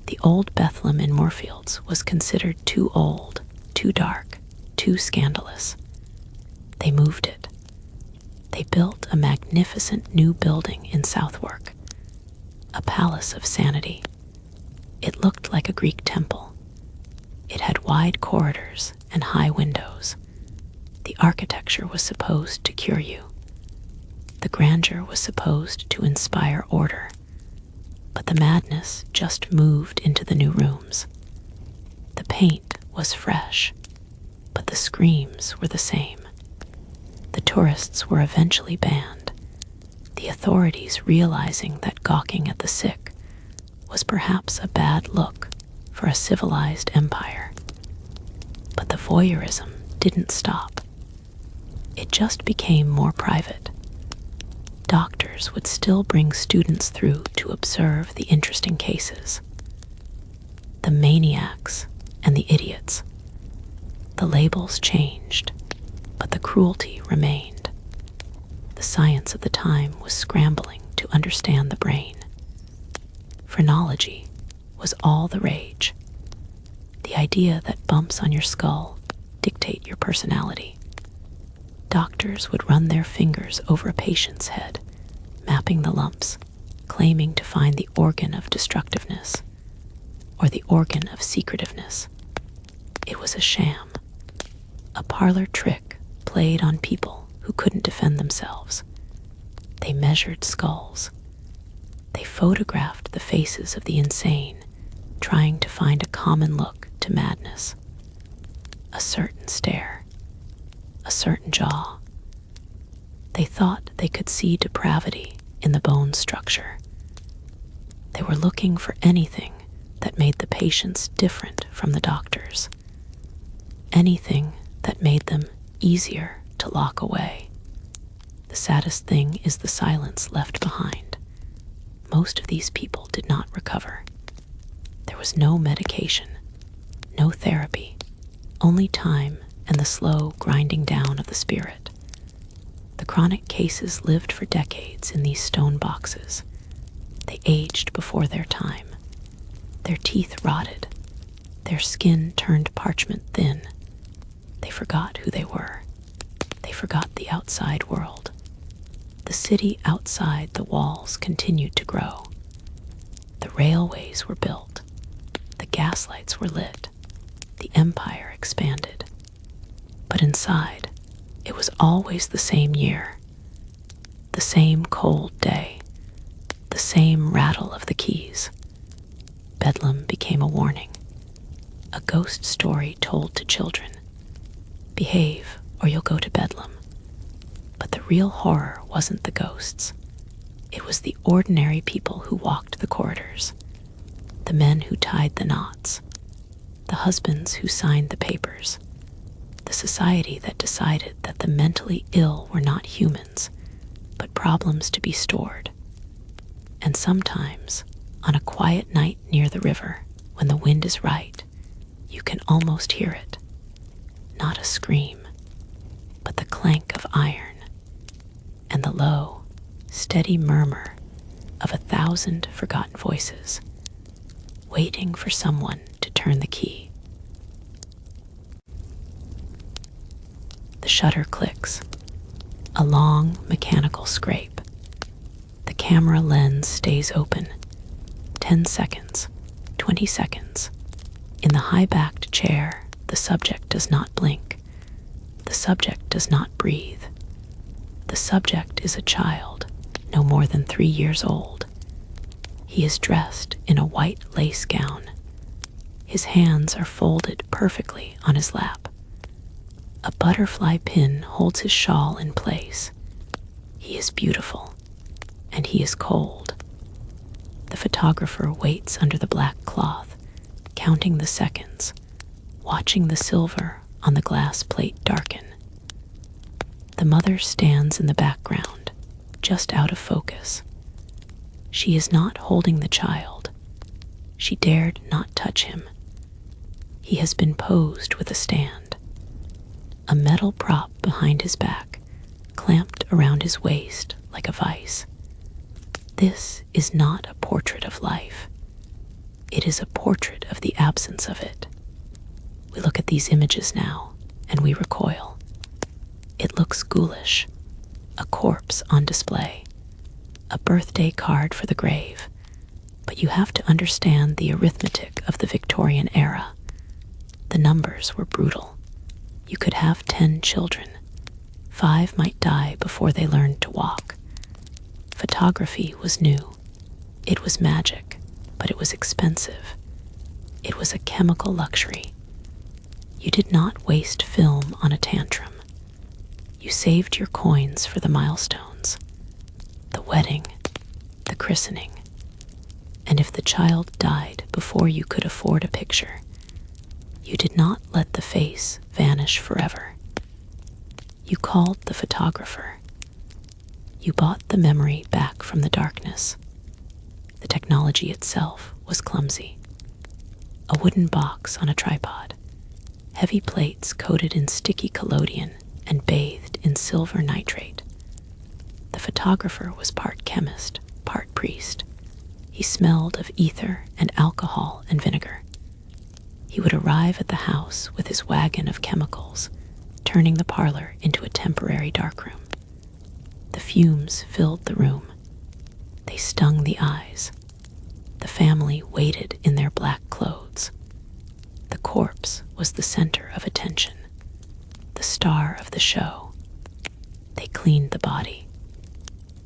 the old Bethlehem in Moorfields was considered too old, too dark, too scandalous. They moved it. They built a magnificent new building in Southwark, a palace of sanity. It looked like a Greek temple. It had wide corridors and high windows. The architecture was supposed to cure you. The grandeur was supposed to inspire order. But the madness just moved into the new rooms. The paint was fresh, but the screams were the same. The tourists were eventually banned, the authorities realizing that gawking at the sick was perhaps a bad look for a civilized empire. But the voyeurism didn't stop. It just became more private. Doctors would still bring students through to observe the interesting cases. The maniacs and the idiots. The labels changed, but the cruelty remained. The science of the time was scrambling to understand the brain. Phrenology was all the rage. The idea that bumps on your skull dictate your personality. Doctors would run their fingers over a patient's head, mapping the lumps, claiming to find the organ of destructiveness or the organ of secretiveness. It was a sham, a parlor trick played on people who couldn't defend themselves. They measured skulls. They photographed the faces of the insane, trying to find a common look to madness. A certain stare, a certain jaw. They thought they could see depravity in the bone structure. They were looking for anything that made the patients different from the doctors. Anything that made them easier to lock away. The saddest thing is the silence left behind. Most of these people did not recover. There was no medication, no therapy, only time and the slow grinding down of the spirit. The chronic cases lived for decades in these stone boxes. They aged before their time. Their teeth rotted. Their skin turned parchment thin. They forgot who they were. They forgot the outside world. The city outside the walls continued to grow. The railways were built. The gaslights were lit. The empire expanded. But inside, it was always the same year. The same cold day. The same rattle of the keys. Bedlam became a warning. A ghost story told to children. Behave, or you'll go to Bedlam. But the real horror wasn't the ghosts. It was the ordinary people who walked the corridors. The men who tied the knots. The husbands who signed the papers. The society that decided that the mentally ill were not humans, but problems to be stored. And sometimes, on a quiet night near the river, when the wind is right, you can almost hear it. Not a scream, but the clank of iron, and the low, steady murmur of 1,000 forgotten voices, waiting for someone to turn the key. The shutter clicks, a long mechanical scrape. The camera lens stays open. 10 seconds, 20 seconds. In the high-backed chair, the subject does not blink. The subject does not breathe. The subject is a child, no more than 3 years old. He is dressed in a white lace gown. His hands are folded perfectly on his lap. A butterfly pin holds his shawl in place. He is beautiful, and he is cold. The photographer waits under the black cloth, counting the seconds, watching the silver on the glass plate darken. The mother stands in the background, just out of focus. She is not holding the child. She dared not touch him. He has been posed with a stand. A metal prop behind his back, clamped around his waist like a vice. This is not a portrait of life. It is a portrait of the absence of it. We look at these images now, and we recoil. It looks ghoulish, a corpse on display, a birthday card for the grave. But you have to understand the arithmetic of the Victorian era. The numbers were brutal. You could have 10 children. 5 might die before they learned to walk. Photography was new. It was magic, but it was expensive. It was a chemical luxury. You did not waste film on a tantrum. You saved your coins for the milestones, the wedding, the christening. And if the child died before you could afford a picture, you did not let the face vanish forever. You called the photographer. You bought the memory back from the darkness. The technology itself was clumsy. A wooden box on a tripod, heavy plates coated in sticky collodion and bathed in silver nitrate. The photographer was part chemist, part priest. He smelled of ether and alcohol and vinegar. He would arrive at the house with his wagon of chemicals, turning the parlor into a temporary darkroom. The fumes filled the room. They stung the eyes. The family waited in their black clothes. The corpse was the center of attention, the star of the show. They cleaned the body.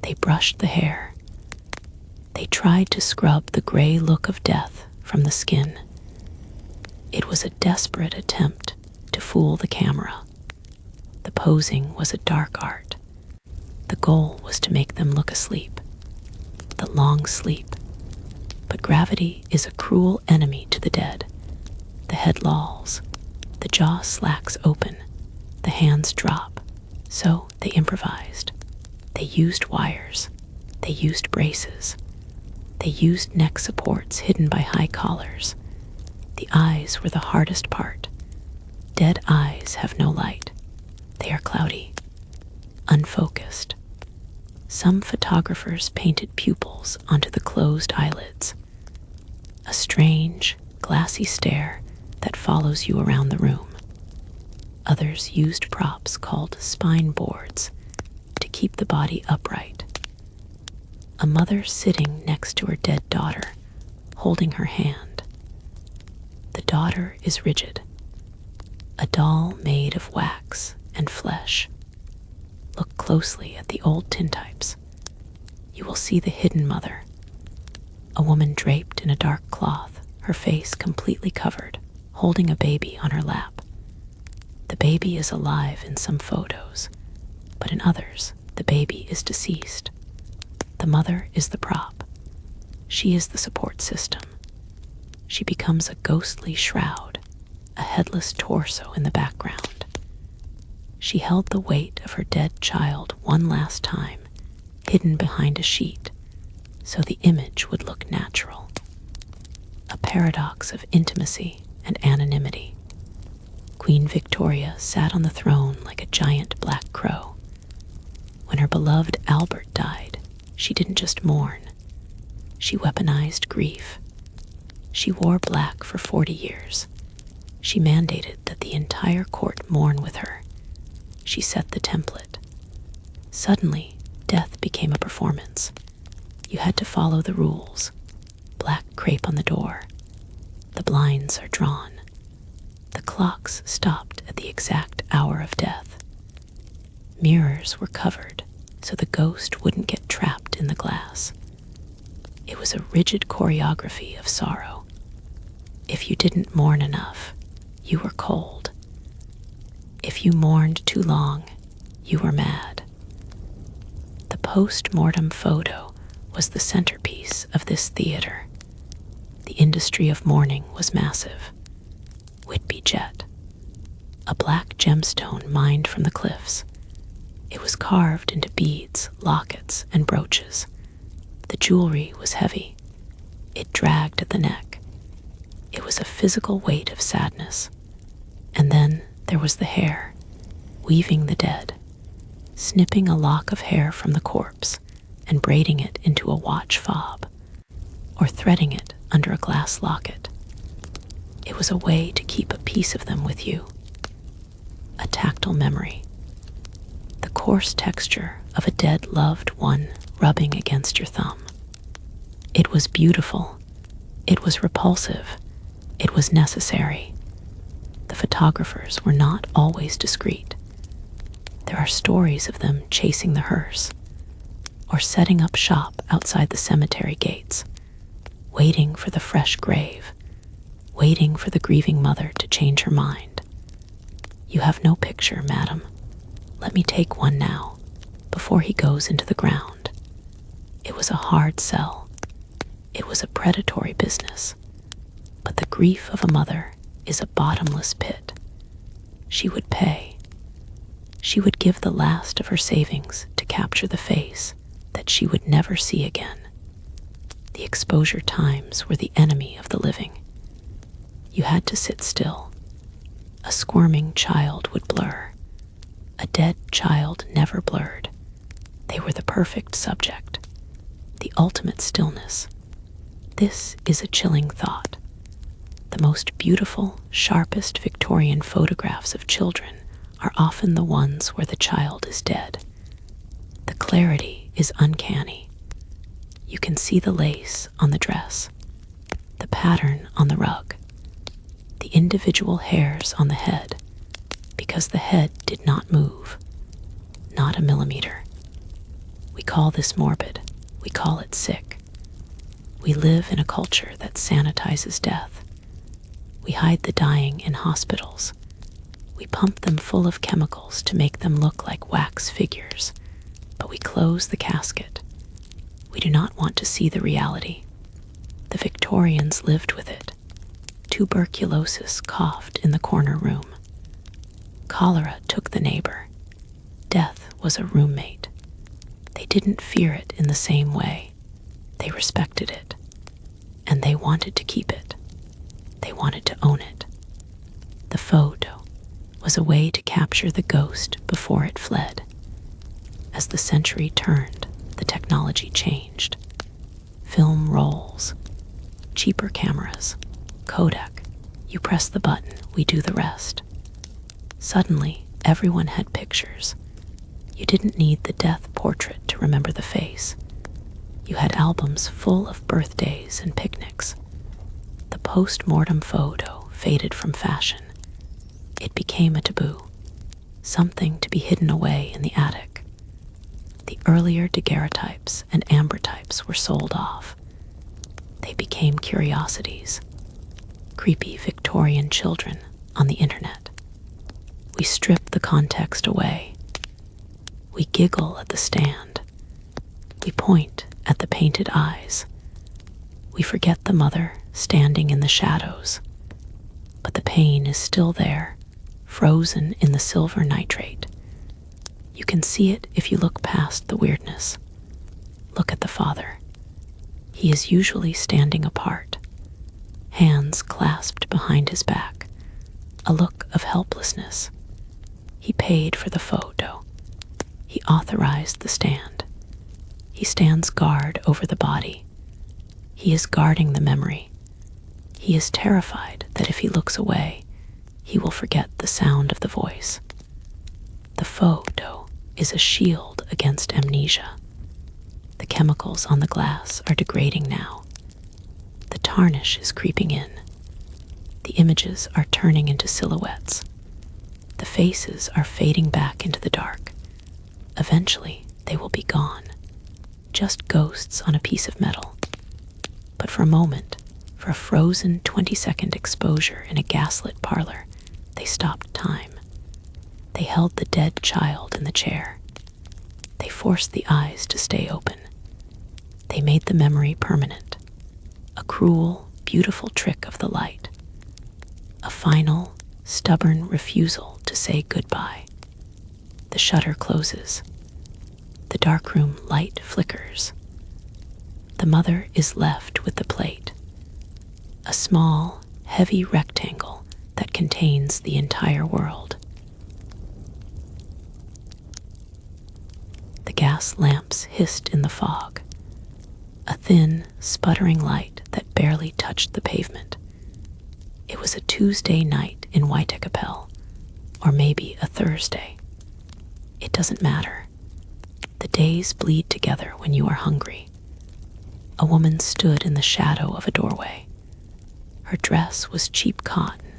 They brushed the hair. They tried to scrub the gray look of death from the skin. It was a desperate attempt to fool the camera. The posing was a dark art. The goal was to make them look asleep, the long sleep. But gravity is a cruel enemy to the dead. The head lolls, the jaw slacks open, the hands drop. So they improvised. They used wires. They used braces. They used neck supports hidden by high collars. The eyes were the hardest part. Dead eyes have no light. They are cloudy, unfocused. Some photographers painted pupils onto the closed eyelids, a strange, glassy stare that follows you around the room. Others used props called spine boards to keep the body upright. A mother sitting next to her dead daughter, holding her hand. The daughter is rigid, a doll made of wax and flesh. Look closely at the old tintypes. You will see the hidden mother, a woman draped in a dark cloth, her face completely covered, holding a baby on her lap. The baby is alive in some photos, but in others, the baby is deceased. The mother is the prop. She is the support system. She becomes a ghostly shroud, a headless torso in the background. She held the weight of her dead child one last time, hidden behind a sheet, so the image would look natural. A paradox of intimacy and anonymity. Queen Victoria sat on the throne like a giant black crow. When her beloved Albert died, she didn't just mourn. She weaponized grief. She wore black for 40 years. She mandated that the entire court mourn with her. She set the template. Suddenly, death became a performance. You had to follow the rules. Black crepe on the door. The blinds are drawn. The clocks stopped at the exact hour of death. Mirrors were covered so the ghost wouldn't get trapped in the glass. It was a rigid choreography of sorrow. If you didn't mourn enough, you were cold. If you mourned too long, you were mad. The post-mortem photo was the centerpiece of this theater. The industry of mourning was massive. Whitby jet, a black gemstone mined from the cliffs. It was carved into beads, lockets, and brooches. The jewelry was heavy. It dragged at the neck. It was a physical weight of sadness. And then there was the hair, weaving the dead, snipping a lock of hair from the corpse and braiding it into a watch fob, or threading it under a glass locket. It was a way to keep a piece of them with you, a tactile memory, the coarse texture of a dead loved one rubbing against your thumb. It was beautiful. It was repulsive. It was necessary. The photographers were not always discreet. There are stories of them chasing the hearse, or setting up shop outside the cemetery gates, waiting for the fresh grave, waiting for the grieving mother to change her mind. You have no picture, madam. Let me take one now, before he goes into the ground. It was a hard sell. It was a predatory business. But the grief of a mother is a bottomless pit. She would pay. She would give the last of her savings to capture the face that she would never see again. The exposure times were the enemy of the living. You had to sit still. A squirming child would blur. A dead child never blurred. They were the perfect subject, the ultimate stillness. This is a chilling thought. The most beautiful, sharpest Victorian photographs of children are often the ones where the child is dead. The clarity is uncanny. You can see the lace on the dress, the pattern on the rug, the individual hairs on the head, because the head did not move, not a millimeter. We call this morbid. We call it sick. We live in a culture that sanitizes death. We hide the dying in hospitals. We pump them full of chemicals to make them look like wax figures, but we close the casket. We do not want to see the reality. The Victorians lived with it. Tuberculosis coughed in the corner room. Cholera took the neighbor. Death was a roommate. They didn't fear it in the same way. They respected it. And they wanted to keep it. They wanted to own it. The photo, was a way to capture the ghost before it fled. As the century turned, the technology changed. Film rolls, cheaper cameras, Kodak. You press the button, we do the rest. Suddenly, everyone had pictures. You didn't need the death portrait to remember the face. You had albums full of birthdays and picnics. The post-mortem photo faded from fashion. It became a taboo, something to be hidden away in the attic. The earlier daguerreotypes and ambrotypes were sold off. They became curiosities, creepy Victorian children on the internet. We strip the context away. We giggle at the stand. We point at the painted eyes. We forget the mother standing in the shadows. But the pain is still there, frozen in the silver nitrate. You can see it if you look past the weirdness. Look at the father. He is usually standing apart, hands clasped behind his back, a look of helplessness. He paid for the photo. He authorized the stand. He stands guard over the body. He is guarding the memory. He is terrified that if he looks away, he will forget the sound of the voice. The photo is a shield against amnesia. The chemicals on the glass are degrading now. The tarnish is creeping in. The images are turning into silhouettes. The faces are fading back into the dark. Eventually, they will be gone. Just ghosts on a piece of metal. But for a moment, for a frozen 20-second exposure in a gaslit parlor, they stopped time. They held the dead child in the chair. They forced the eyes to stay open. They made the memory permanent. A cruel, beautiful trick of the light. A final, stubborn refusal to say goodbye. The shutter closes. The darkroom light flickers. The mother is left with the plate. A small, heavy rectangle that contains the entire world. The gas lamps hissed in the fog. A thin, sputtering light that barely touched the pavement. It was a Tuesday night in Whitecapel, or maybe a Thursday. It doesn't matter. The days bleed together when you are hungry. A woman stood in the shadow of a doorway. Her dress was cheap cotton,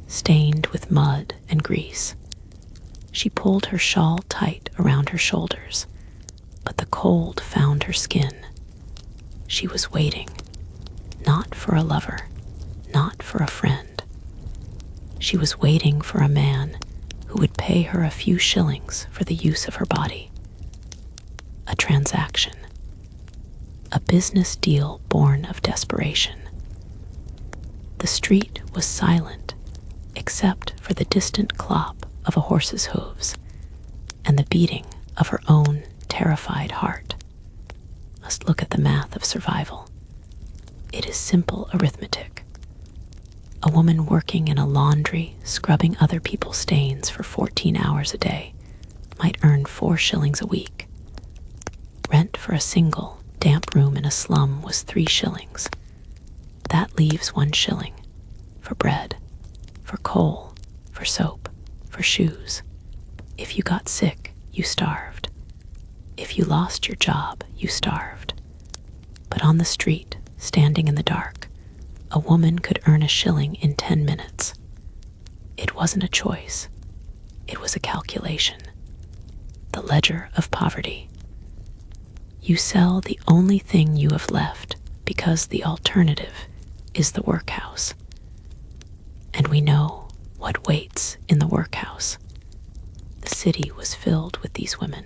stained with mud and grease. She pulled her shawl tight around her shoulders, but the cold found her skin. She was waiting, not for a lover, not for a friend. She was waiting for a man who would pay her a few shillings for the use of her body. A transaction. A business deal born of desperation. The street was silent, except for the distant clop of a horse's hooves and the beating of her own terrified heart. Must look at the math of survival. It is simple arithmetic. A woman working in a laundry, scrubbing other people's stains for 14 hours a day, might earn 4 shillings a week. Rent for a single, damp room in a slum was 3 shillings. That leaves 1 shilling for bread, for coal, for soap, for shoes. If you got sick, you starved. If you lost your job, you starved. But on the street, standing in the dark, a woman could earn 1 shilling in 10 minutes. It wasn't a choice. It was a calculation. The ledger of poverty. You sell the only thing you have left because the alternative is the workhouse. And we know what waits in the workhouse. The city was filled with these women.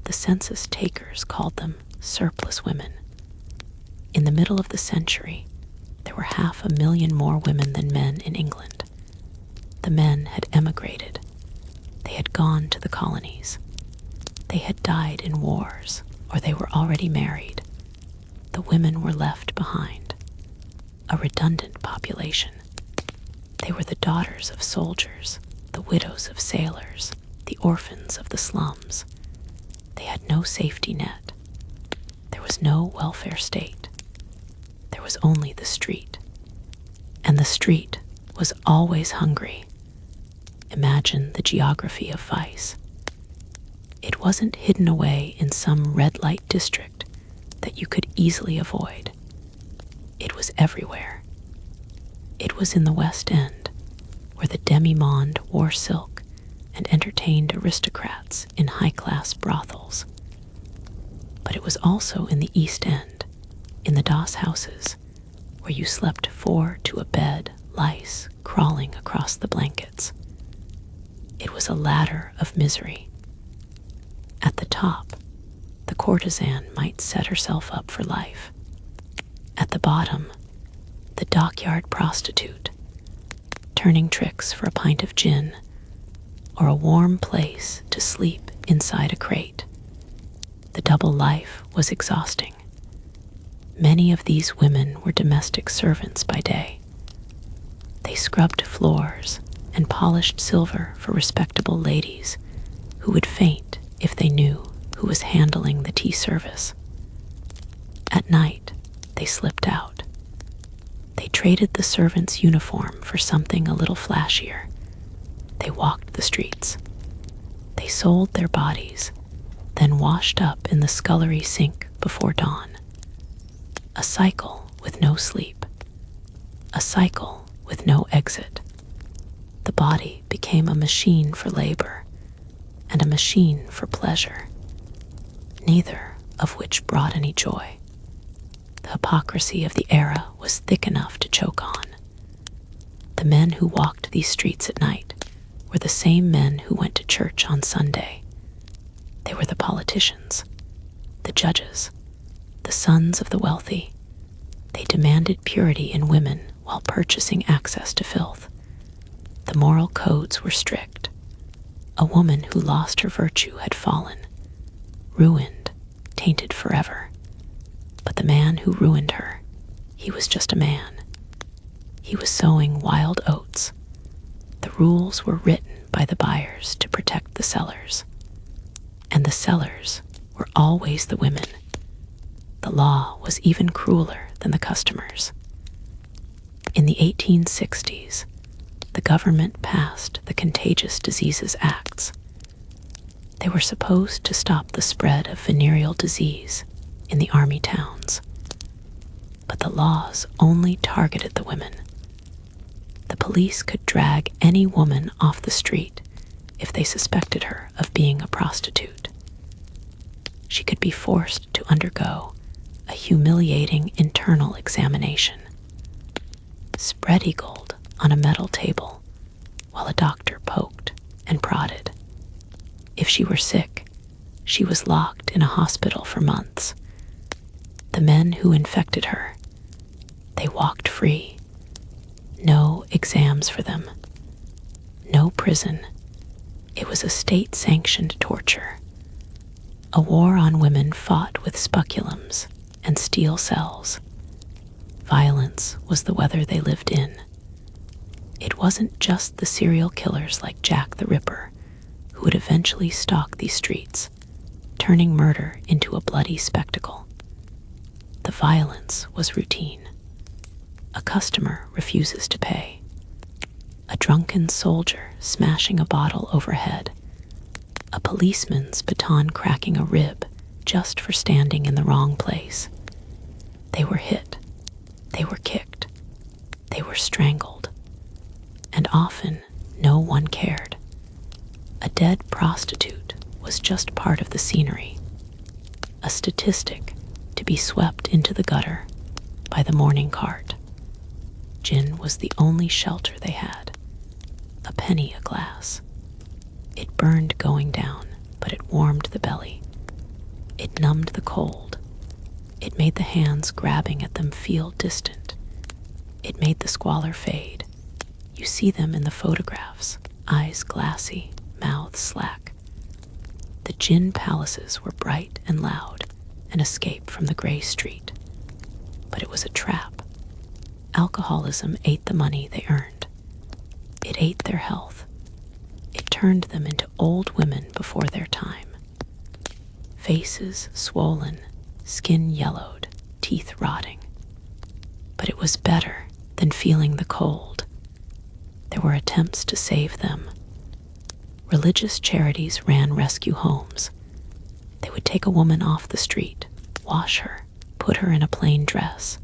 The census takers called them surplus women. In the middle of the century, there were 500,000 more women than men in England. The men had emigrated. They had gone to the colonies. They had died in wars, or they were already married. The women were left behind. A redundant population. They were the daughters of soldiers, the widows of sailors, the orphans of the slums. They had no safety net. There was no welfare state. There was only the street. And the street was always hungry. Imagine the geography of vice. It wasn't hidden away in some red light district that you could easily avoid. It was everywhere. It was in the West End, where the demi-monde wore silk and entertained aristocrats in high-class brothels. But it was also in the East End, in the doss houses, where you slept 4 to a bed, lice crawling across the blankets. It was a ladder of misery. At the top, the courtesan might set herself up for life. At the bottom, the dockyard prostitute, turning tricks for a pint of gin or a warm place to sleep inside a crate. The double life was exhausting. Many of these women were domestic servants by day. They scrubbed floors and polished silver for respectable ladies who would faint if they knew who was handling the tea service. At night, they slipped out. They traded the servant's uniform for something a little flashier. They walked the streets. They sold their bodies, then washed up in the scullery sink before dawn. A cycle with no sleep. A cycle with no exit. The body became a machine for labor and a machine for pleasure, neither of which brought any joy. The hypocrisy of the era was thick enough to choke on. The men who walked these streets at night were the same men who went to church on Sunday. They were the politicians, the judges, the sons of the wealthy. They demanded purity in women while purchasing access to filth. The moral codes were strict. A woman who lost her virtue had fallen, ruined, tainted forever. But the man who ruined her, he was just a man. He was sowing wild oats. The rules were written by the buyers to protect the sellers. And the sellers were always the women. The law was even crueler than the customers. In the 1860s, the government passed the Contagious Diseases Acts. They were supposed to stop the spread of venereal disease in the army towns. But the laws only targeted the women. The police could drag any woman off the street if they suspected her of being a prostitute. She could be forced to undergo a humiliating internal examination, spread-eagled on a metal table while a doctor poked and prodded. If she were sick, she was locked in a hospital for months. The men who infected her, they walked free. No exams for them. No prison. It was a state-sanctioned torture. A war on women fought with speculums and steel cells. Violence was the weather they lived in. It wasn't just the serial killers like Jack the Ripper who would eventually stalk these streets, turning murder into a bloody spectacle. The violence was routine. A customer refuses to pay. A drunken soldier smashing a bottle overhead. A policeman's baton cracking a rib just for standing in the wrong place. They were hit. They were kicked. They were strangled. And often, no one cared. A dead prostitute was just part of the scenery. A statistic to be swept into the gutter by the morning cart. Gin was the only shelter they had. A penny a glass. It burned going down, but it warmed the belly. It numbed the cold. It made the hands grabbing at them feel distant. It made the squalor fade. You see them in the photographs, eyes glassy, mouths slack. The gin palaces were bright and loud, an escape from the gray street. But it was a trap. Alcoholism ate the money they earned. It ate their health. It turned them into old women before their time. Faces swollen, skin yellowed, teeth rotting. But it was better than feeling the cold. There were attempts to save them. Religious charities ran rescue homes. They would take a woman off the street, wash her, put her in a plain dress,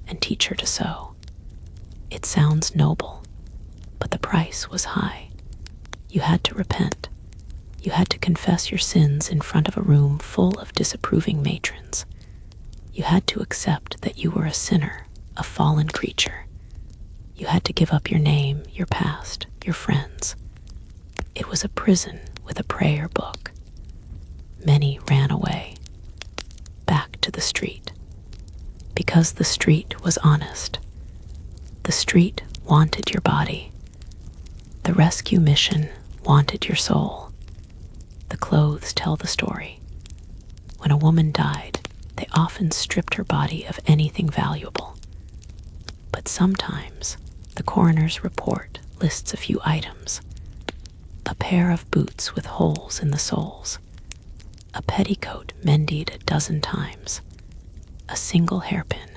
and teach her to sew. It sounds noble, but the price was high. You had to repent. You had to confess your sins in front of a room full of disapproving matrons. You had to accept that you were a sinner, a fallen creature. You had to give up your name, your past, your friends. It was a prison with a prayer book. Many ran away, back to the street, because the street was honest. The street wanted your body. The rescue mission wanted your soul. The clothes tell the story. When a woman died, they often stripped her body of anything valuable. But sometimes the coroner's report lists a few items. A pair of boots with holes in the soles. A petticoat mended a dozen times. A single hairpin.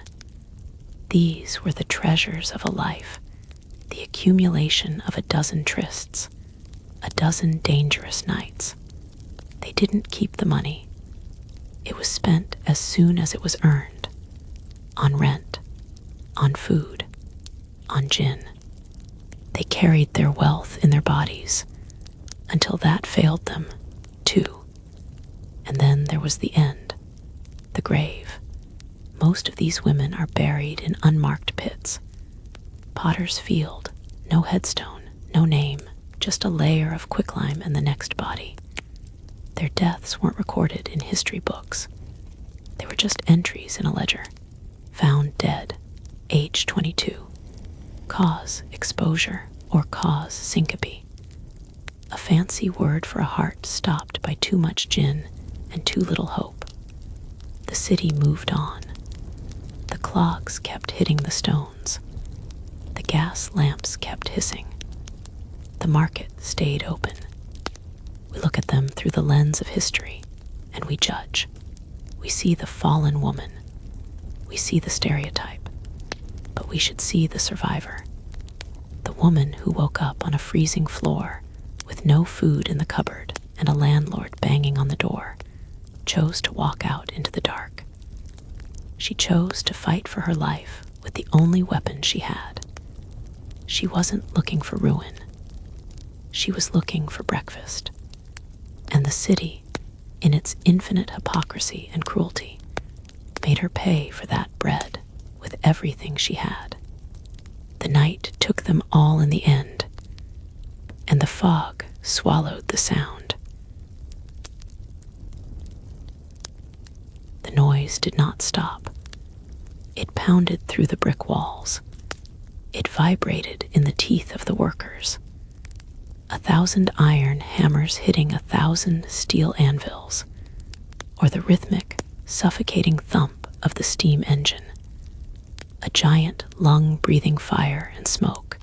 These were the treasures of a life, the accumulation of a dozen trysts, a dozen dangerous nights. They didn't keep the money. It was spent as soon as it was earned. On rent, on food, on gin. They carried their wealth in their bodies until that failed them, too. And then there was the end, the grave. Most of these women are buried in unmarked pits. Potter's field, no headstone, no name, just a layer of quicklime and the next body. Their deaths weren't recorded in history books. They were just entries in a ledger. Found dead, age 22. Cause exposure or cause syncope. A fancy word for a heart stopped by too much gin and too little hope. The city moved on. The clogs kept hitting the stones. The gas lamps kept hissing. The market stayed open. We look at them through the lens of history, and we judge. We see the fallen woman. We see the stereotype. But we should see the survivor. The woman who woke up on a freezing floor with no food in the cupboard and a landlord banging on the door, chose to walk out into the dark. She chose to fight for her life with the only weapon she had. She wasn't looking for ruin. She was looking for breakfast. And the city, in its infinite hypocrisy and cruelty, made her pay for that bread with everything she had. The night took them all in the end, and the fog swallowed the sound. The noise did not stop. It pounded through the brick walls. It vibrated in the teeth of the workers. 1,000 iron hammers hitting 1,000 steel anvils, or the rhythmic, suffocating thump of the steam engine. A giant lung-breathing fire and smoke.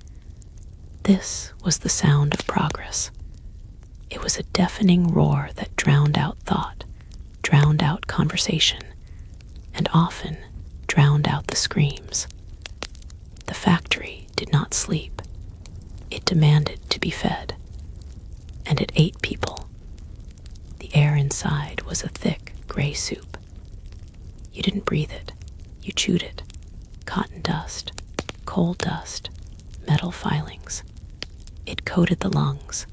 This was the sound of progress. It was a deafening roar that drowned out thought, drowned out conversation, and often drowned out the screams. The factory did not sleep. It demanded to be fed. And it ate people. The air inside was a thick, gray soup. You didn't breathe it. You chewed it. Cotton dust, coal dust, metal filings. It coated the lungs.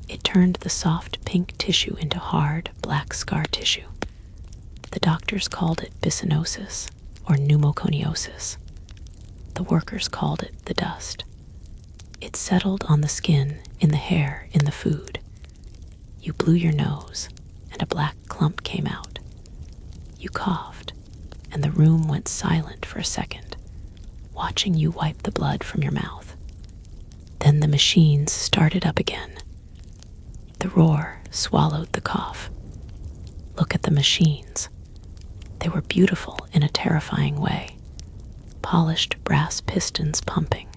It turned the soft pink tissue into hard, black scar tissue. The doctors called it byssinosis or pneumoconiosis. The workers called it the dust. It settled on the skin, in the hair, in the food. You blew your nose, and a black clump came out. You coughed, and the room went silent for a second, watching you wipe the blood from your mouth. Then the machines started up again. The roar swallowed the cough. Look at the machines. They were beautiful in a terrifying way. Polished brass pistons pumping.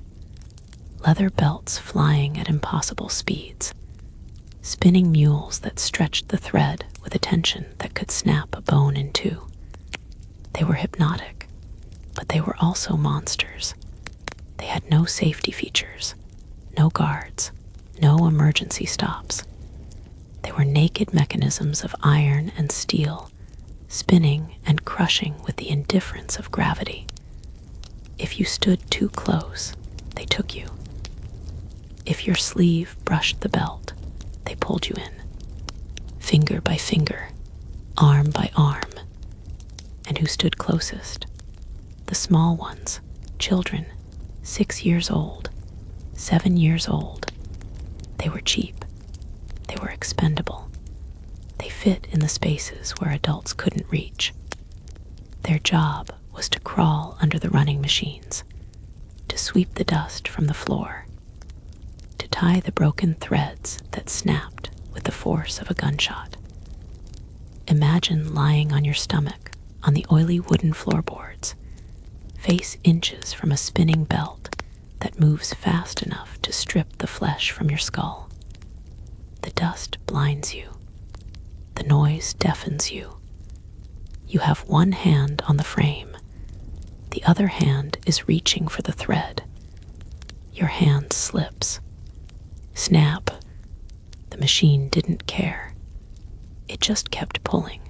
Leather belts flying at impossible speeds. spinning mules that stretched the thread with a tension that could snap a bone in two. They were hypnotic, but they were also monsters. They had no safety features, no guards, no emergency stops. They were naked mechanisms of iron and steel, spinning and crushing with the indifference of gravity. If you stood too close, they took you. If your sleeve brushed the belt, they pulled you in, finger by finger, arm by arm. And who stood closest? The small ones, children, 6 years old, 7 years old. They were cheap. They were expendable. They fit in the spaces where adults couldn't reach. Their job was to crawl under the running machines, to sweep the dust from the floor, to tie the broken threads that snapped with the force of a gunshot. Imagine lying on your stomach on the oily wooden floorboards, face inches from a spinning belt that moves fast enough to strip the flesh from your skull. The dust blinds you. The noise deafens you. You have one hand on the frame. The other hand is reaching for the thread. Your hand slips. Snap. The machine didn't care. It just kept pulling.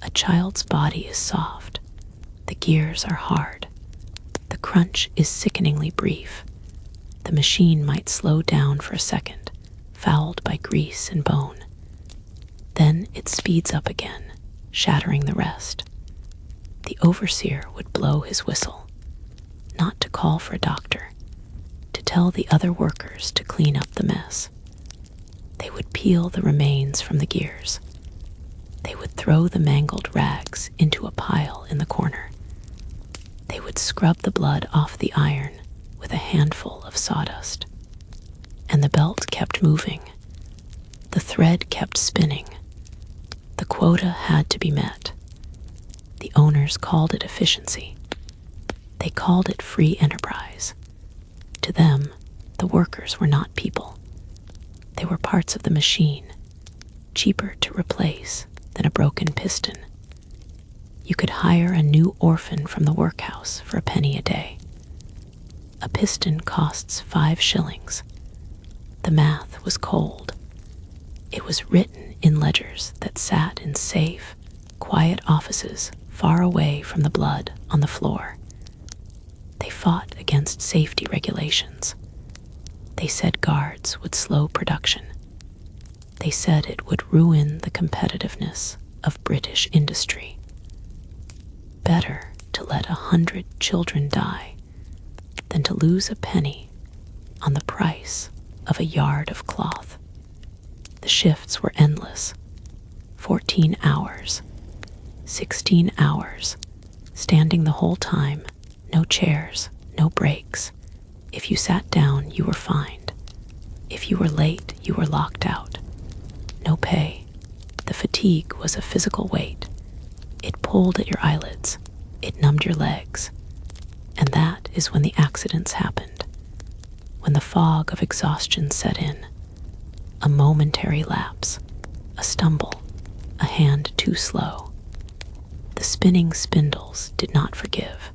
A child's body is soft. The gears are hard. The crunch is sickeningly brief. The machine might slow down for a second, fouled by grease and bone. Then it speeds up again, shattering the rest. The overseer would blow his whistle, not to call for a doctor, to tell the other workers to clean up the mess. They would peel the remains from the gears. They would throw the mangled rags into a pile in the corner. They would scrub the blood off the iron with a handful of sawdust. And the belt kept moving. The thread kept spinning. The quota had to be met. The owners called it efficiency. They called it free enterprise. To them, the workers were not people. They were parts of the machine, cheaper to replace than a broken piston. You could hire a new orphan from the workhouse for a penny a day. A piston costs 5 shillings. The math was cold. It was written in ledgers that sat in safe, quiet offices far away from the blood on the floor. They fought against safety regulations. They said guards would slow production. They said it would ruin the competitiveness of British industry. Better to let 100 children die than to lose a penny on the price of a yard of cloth. The shifts were endless. 14 hours, 16 hours, standing the whole time, no chairs, no breaks. If you sat down, you were fined. If you were late, you were locked out. No pay. The fatigue was a physical weight. It pulled at your eyelids. It numbed your legs. And that is when the accidents happened. When the fog of exhaustion set in. A momentary lapse. A stumble. A hand too slow. The spinning spindles did not forgive.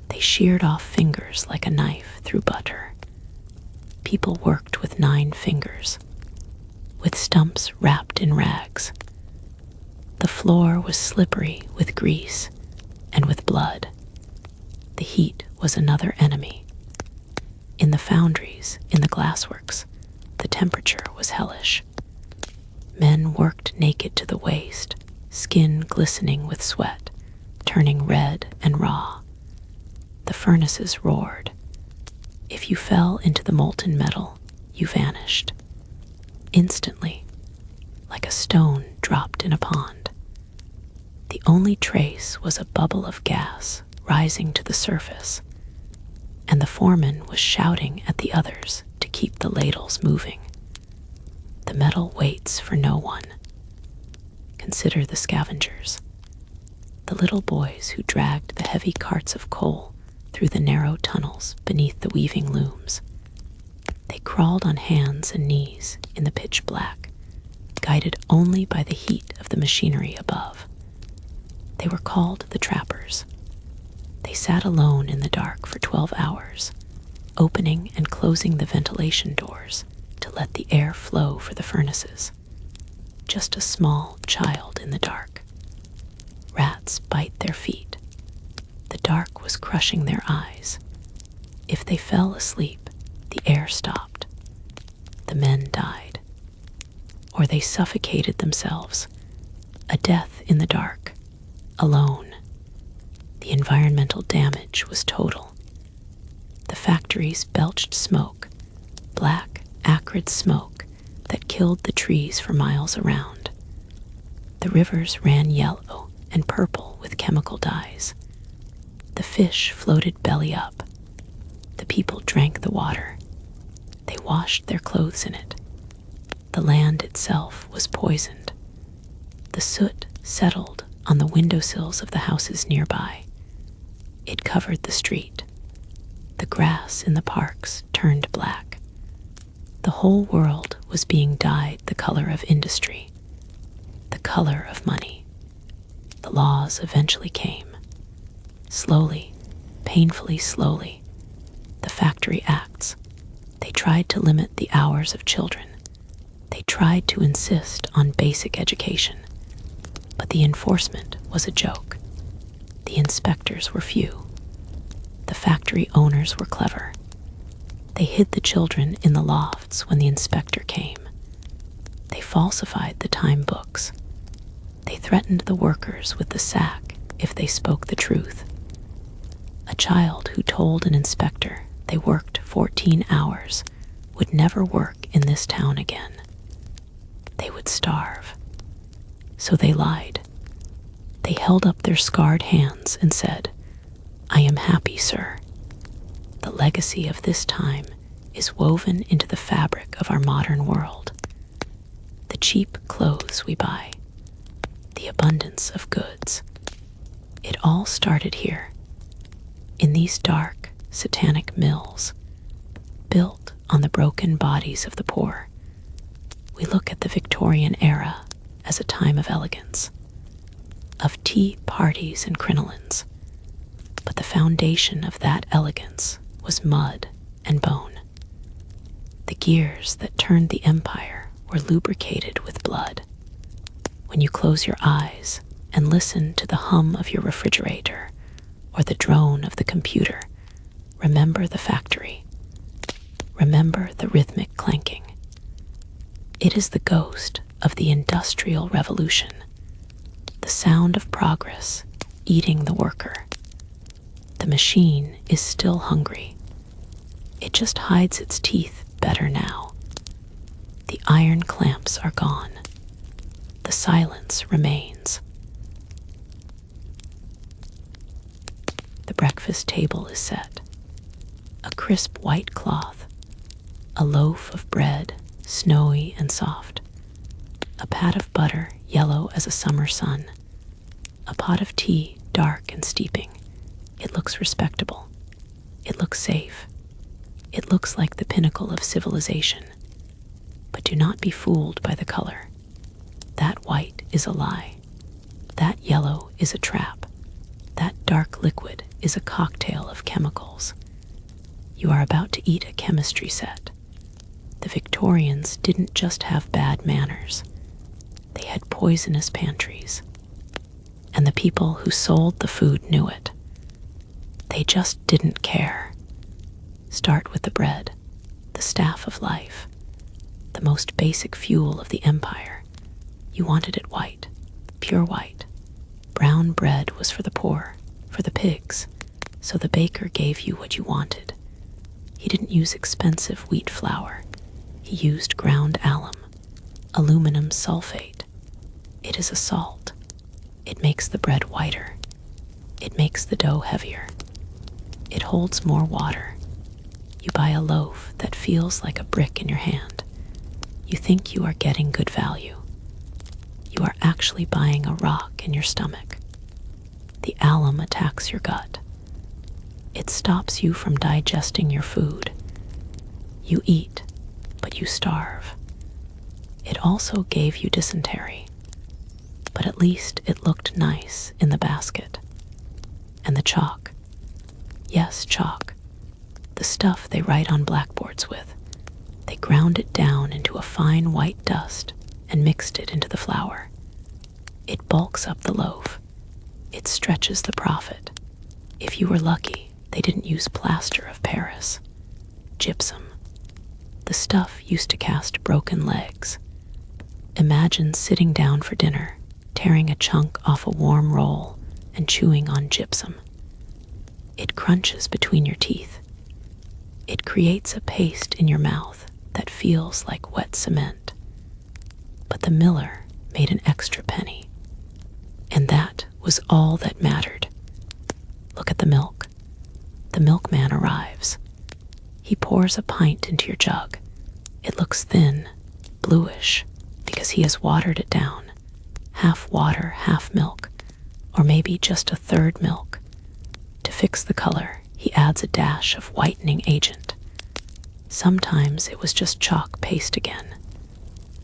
They sheared off fingers like a knife through butter. People worked with 9 fingers, with stumps wrapped in rags. The floor was slippery with grease and with blood. The heat was another enemy. In the foundries, in the glassworks, the temperature was hellish. Men worked naked to the waist, skin glistening with sweat, turning red and raw. The furnaces roared. If you fell into the molten metal, you vanished. Instantly, like a stone dropped in a pond. The only trace was a bubble of gas rising to the surface, and the foreman was shouting at the others to keep the ladles moving. The metal waits for no one. Consider the scavengers, the little boys who dragged the heavy carts of coal through the narrow tunnels beneath the weaving looms. They crawled on hands and knees in the pitch black, guided only by the heat of the machinery above. They were called the trappers. They sat alone in the dark for 12 hours, opening and closing the ventilation doors to let the air flow for the furnaces. Just a small child in the dark. Rats bite their feet. The dark was crushing their eyes. If they fell asleep, the air stopped. The men died. Or they suffocated themselves. A death in the dark, alone. The environmental damage was total. The factories belched smoke, black, acrid smoke that killed the trees for miles around. The rivers ran yellow and purple with chemical dyes. The fish floated belly up. The people drank the water. They washed their clothes in it. The land itself was poisoned. The soot settled on the windowsills of the houses nearby. It covered the street. The grass in the parks turned black. The whole world was being dyed the color of industry, the color of money. The laws eventually came. Slowly, painfully slowly, the factory acts. They tried to limit the hours of children. They tried to insist on basic education. But the enforcement was a joke. The inspectors were few. The factory owners were clever. They hid the children in the lofts when the inspector came. They falsified the time books. They threatened the workers with the sack if they spoke the truth. A child who told an inspector they worked 14 hours would never work in this town again. They would starve. So they lied. They held up their scarred hands and said, "I am happy, sir." The legacy of this time is woven into the fabric of our modern world. The cheap clothes we buy, the abundance of goods. It all started here, in these dark, satanic mills, built on the broken bodies of the poor. We look at the Victorian era as a time of elegance, of tea parties and crinolines, but the foundation of that elegance was mud and bone. The gears that turned the empire were lubricated with blood. When you close your eyes and listen to the hum of your refrigerator or the drone of the computer, remember the factory. Remember the rhythmic clanking. It is the ghost of the Industrial Revolution, the sound of progress eating the worker. The machine is still hungry. It just hides its teeth better now. The iron clamps are gone. The silence remains. The breakfast table is set. A crisp white cloth, a loaf of bread, snowy and soft, a pat of butter, yellow as a summer sun, a pot of tea, dark and steeping. It looks respectable. It looks safe. It looks like the pinnacle of civilization. But do not be fooled by the color. That white is a lie. That yellow is a trap. That dark liquid is a cocktail of chemicals. You are about to eat a chemistry set. The Victorians didn't just have bad manners. They had poisonous pantries. And the people who sold the food knew it. They just didn't care. Start with the bread, the staff of life, the most basic fuel of the empire. You wanted it white, pure white. Brown bread was for the poor, for the pigs, so the baker gave you what you wanted. He didn't use expensive wheat flour. He used ground alum, aluminum sulfate. It is a salt. It makes the bread whiter. It makes the dough heavier. It holds more water. You buy a loaf that feels like a brick in your hand. You think you are getting good value. You are actually buying a rock in your stomach. The alum attacks your gut. It stops you from digesting your food. You eat, but you starve. It also gave you dysentery, but at least it looked nice in the basket. And the chalk. Yes, chalk. The stuff they write on blackboards with. They ground it down into a fine white dust and mixed it into the flour. It bulks up the loaf. It stretches the profit. If you were lucky, they didn't use plaster of Paris. Gypsum. The stuff used to cast broken legs. Imagine sitting down for dinner, tearing a chunk off a warm roll and chewing on gypsum. It crunches between your teeth. It creates a paste in your mouth that feels like wet cement. But the miller made an extra penny, and that was all that mattered. Look at the milk. The milkman arrives. He pours a pint into your jug. It looks thin, bluish, because he has watered it down. Half water, half milk, or maybe just a third milk. To fix the color, he adds a dash of whitening agent. Sometimes it was just chalk paste again.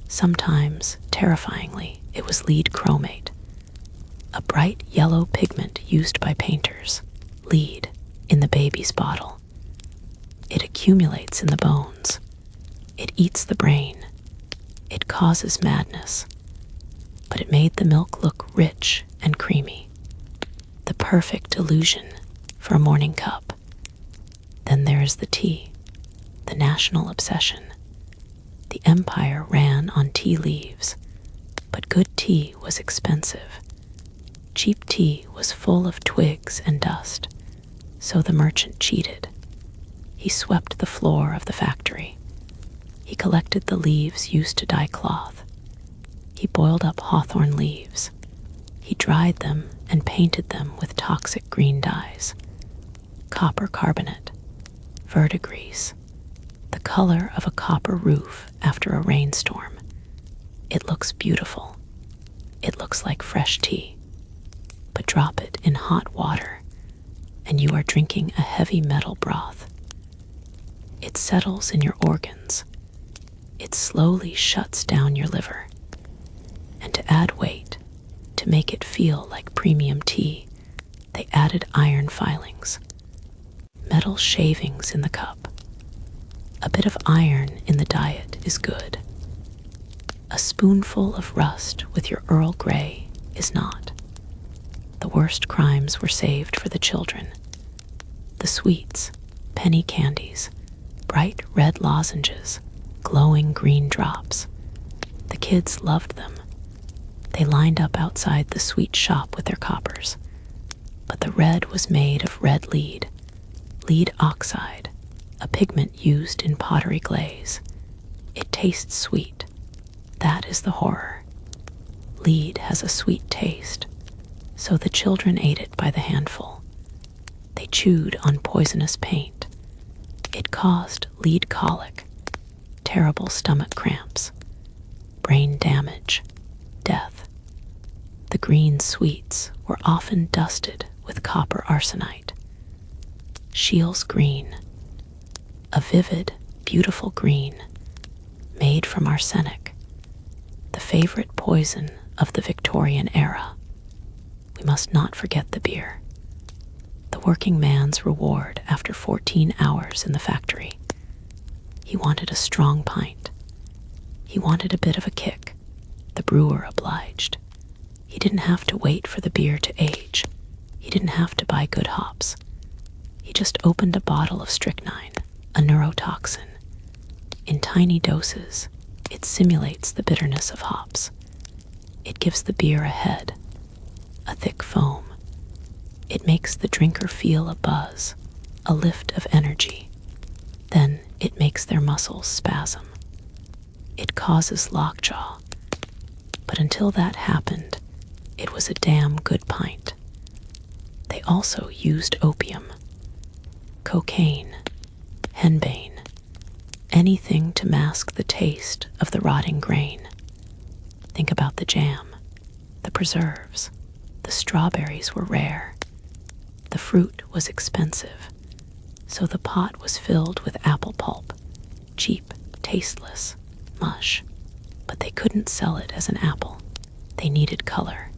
Sometimes, terrifyingly, it was lead chromate, a bright yellow pigment used by painters. Lead in the baby's bottle. It accumulates in the bones. It eats the brain. It causes madness. But it made the milk look rich and creamy. The perfect illusion for a morning cup. Then there is the tea, the national obsession. The empire ran on tea leaves, but good tea was expensive. Cheap tea was full of twigs and dust, so the merchant cheated. He swept the floor of the factory. He collected the leaves used to dye cloth. He boiled up hawthorn leaves. He dried them and painted them with toxic green dyes. Copper carbonate, verdigris, the color of a copper roof after a rainstorm. It looks beautiful. It looks like fresh tea. But drop it in hot water, and you are drinking a heavy metal broth. It settles in your organs. It slowly shuts down your liver. And to add weight, to make it feel like premium tea, they added iron filings, metal shavings in the cup. A bit of iron in the diet is good. A spoonful of rust with your Earl Grey is not. The worst crimes were saved for the children. The sweets, penny candies, bright red lozenges, glowing green drops. The kids loved them. They lined up outside the sweet shop with their coppers. But the red was made of red lead oxide, a pigment used in pottery glaze. It tastes sweet. That is the horror. Lead has a sweet taste, so the children ate it by the handful. They chewed on poisonous paint. It caused lead colic, terrible stomach cramps, brain damage, death. The green sweets were often dusted with copper arsenite. Scheele's green, a vivid, beautiful green, made from arsenic, the favorite poison of the Victorian era. We must not forget the beer, the working man's reward after 14 hours in the factory. He wanted a strong pint. He wanted a bit of a kick. The brewer obliged. He didn't have to wait for the beer to age. He didn't have to buy good hops. He just opened a bottle of strychnine, a neurotoxin. In tiny doses, it simulates the bitterness of hops. It gives the beer a head, a thick foam. It makes the drinker feel a buzz, a lift of energy. Then it makes their muscles spasm. It causes lockjaw. But until that happened, it was a damn good pint. They also used opium, cocaine, henbane, anything to mask the taste of the rotting grain. Think about the jam, the preserves. The strawberries were rare. The fruit was expensive, so the pot was filled with apple pulp. cheap, tasteless mush. But they couldn't sell it as an apple. They needed color.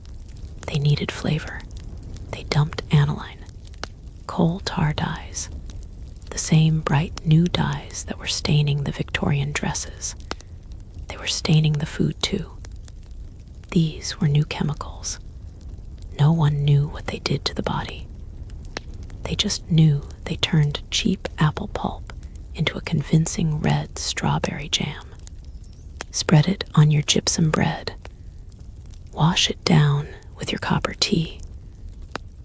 They needed flavor. They dumped aniline, coal tar dyes, the same bright new dyes that were staining the Victorian dresses. They were staining the food too. These were new chemicals. No one knew what they did to the body. They just knew they turned cheap apple pulp into a convincing red strawberry jam. Spread it on your gypsum bread. Wash it down with your copper tea.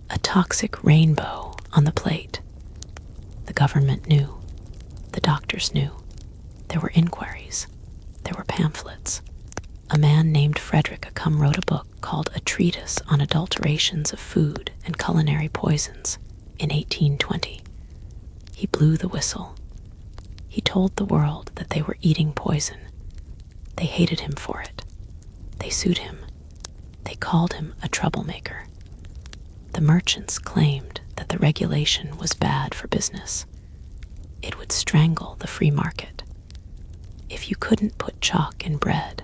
A toxic rainbow on the plate. The government knew. The doctors knew. There were inquiries. There were pamphlets. A man named Frederick Acum wrote a book called A Treatise on Adulterations of Food and Culinary Poisons in 1820. He blew the whistle. He told the world that they were eating poison. They hated him for it. They sued him. They called him a troublemaker. The merchants claimed that the regulation was bad for business. It would strangle the free market. If you couldn't put chalk in bread,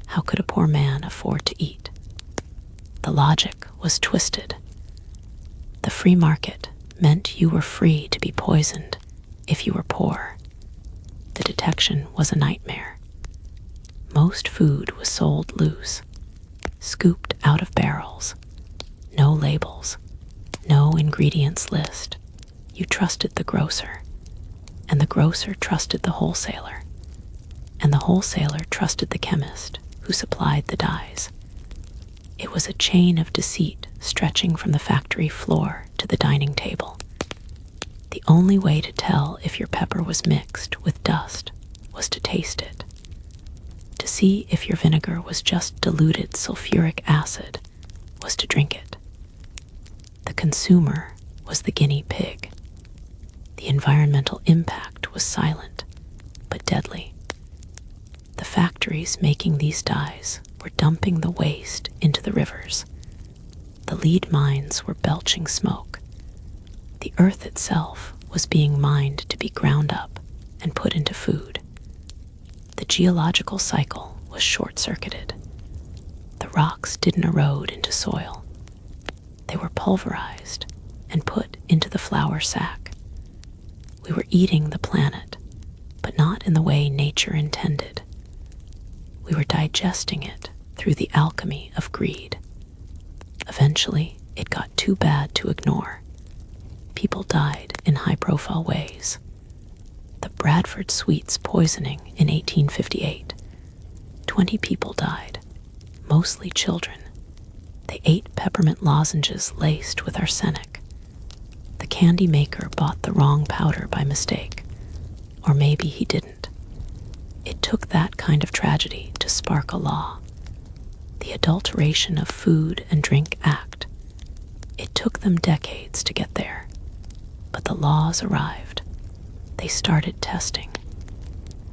how could a poor man afford to eat? The logic was twisted. The free market meant you were free to be poisoned if you were poor. The detection was a nightmare. Most food was sold loose, scooped out of barrels. No labels, no ingredients list. You trusted the grocer, and the grocer trusted the wholesaler, and the wholesaler trusted the chemist who supplied the dyes. It was a chain of deceit stretching from the factory floor to the dining table. The only way to tell if your pepper was mixed with dust was to taste it. To see if your vinegar was just diluted sulfuric acid was to drink it. The consumer was the guinea pig. The environmental impact was silent, but deadly. The factories making these dyes were dumping the waste into the rivers. The lead mines were belching smoke. The earth itself was being mined to be ground up and put into food. The geological cycle was short-circuited. The rocks didn't erode into soil. They were pulverized and put into the flour sack. We were eating the planet, but not in the way nature intended. We were digesting it through the alchemy of greed. Eventually, it got too bad to ignore. People died in high-profile ways. The Bradford Sweets poisoning in 1858. 20 people died, mostly children. They ate peppermint lozenges laced with arsenic. The candy maker bought the wrong powder by mistake, or maybe he didn't. It took that kind of tragedy to spark a law. The Adulteration of Food and Drink Act. It took them decades to get there, but the laws arrived. They started testing.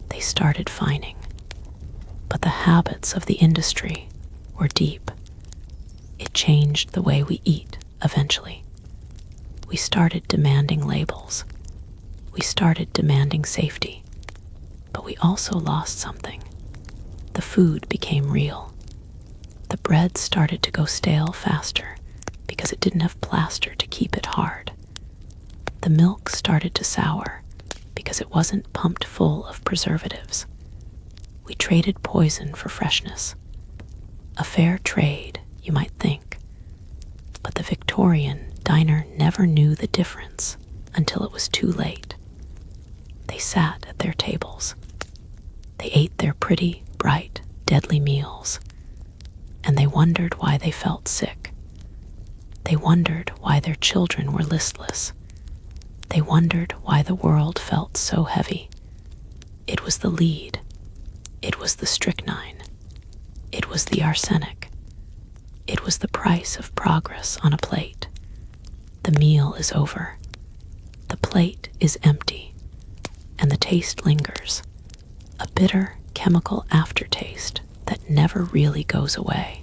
They started fining. But the habits of the industry were deep. It changed the way we eat eventually. We started demanding labels. We started demanding safety. But we also lost something. The food became real. The bread started to go stale faster because it didn't have plaster to keep it hard. The milk started to sour because it wasn't pumped full of preservatives. We traded poison for freshness. A fair trade, you might think. But the Victorian diner never knew the difference until it was too late. They sat at their tables. They ate their pretty, bright, deadly meals. And they wondered why they felt sick. They wondered why their children were listless. They wondered why the world felt so heavy. It was the lead. It was the strychnine. It was the arsenic. It was the price of progress on a plate. The meal is over. The plate is empty. And the taste lingers. A bitter chemical aftertaste that never really goes away.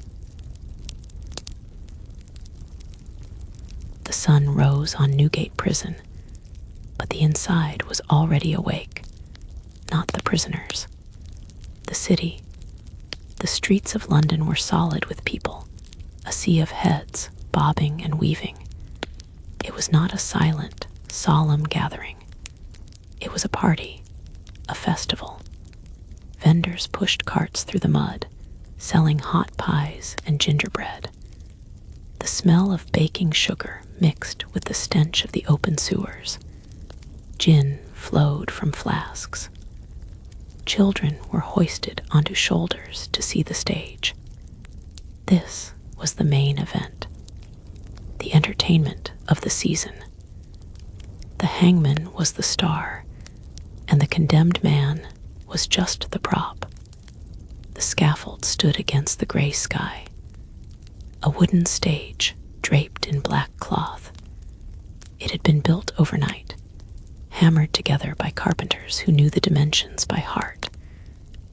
The sun rose on Newgate Prison, but the inside was already awake. not the prisoners. The city, the streets of London were solid with people, a sea of heads bobbing and weaving. It was not a silent, solemn gathering. It was a party, a festival. Vendors pushed carts through the mud, selling hot pies and gingerbread. The smell of baking sugar mixed with the stench of the open sewers. Gin flowed from flasks. Children were hoisted onto shoulders to see the stage. This was the main event, the entertainment of the season. The hangman was the star, and the condemned man was just the prop. The scaffold stood against the gray sky, a wooden stage draped in black cloth. It had been built overnight, hammered together by carpenters who knew the dimensions by heart.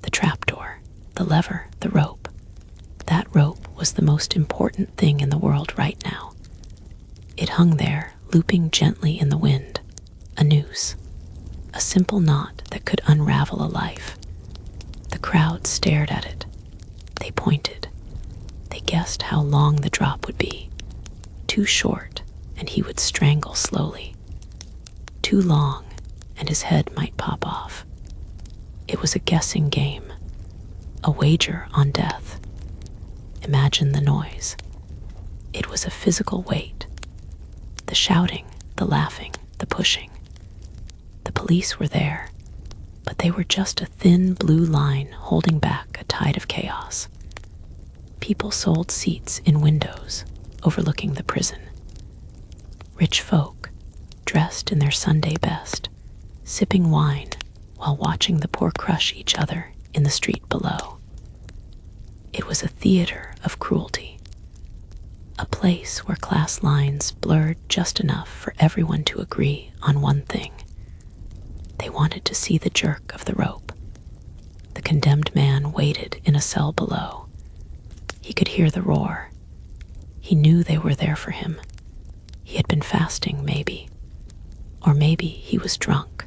The trapdoor, the lever, the rope. That rope was the most important thing in the world right now. It hung there, looping gently in the wind, a noose, a simple knot that could unravel a life. The crowd stared at it. They pointed. They guessed how long the drop would be. Too short, and he would strangle slowly. Too long, and his head might pop off. It was a guessing game, a wager on death. Imagine the noise. It was a physical weight. The shouting, the laughing, the pushing. The police were there, but they were just a thin blue line holding back a tide of chaos. People sold seats in windows overlooking the prison. Rich folk, dressed in their Sunday best, sipping wine while watching the poor crush each other in the street below. It was a theater of cruelty, a place where class lines blurred just enough for everyone to agree on one thing. They wanted to see the jerk of the rope. The condemned man waited in a cell below. He could hear the roar. He knew they were there for him. He had been fasting, maybe. Or maybe he was drunk.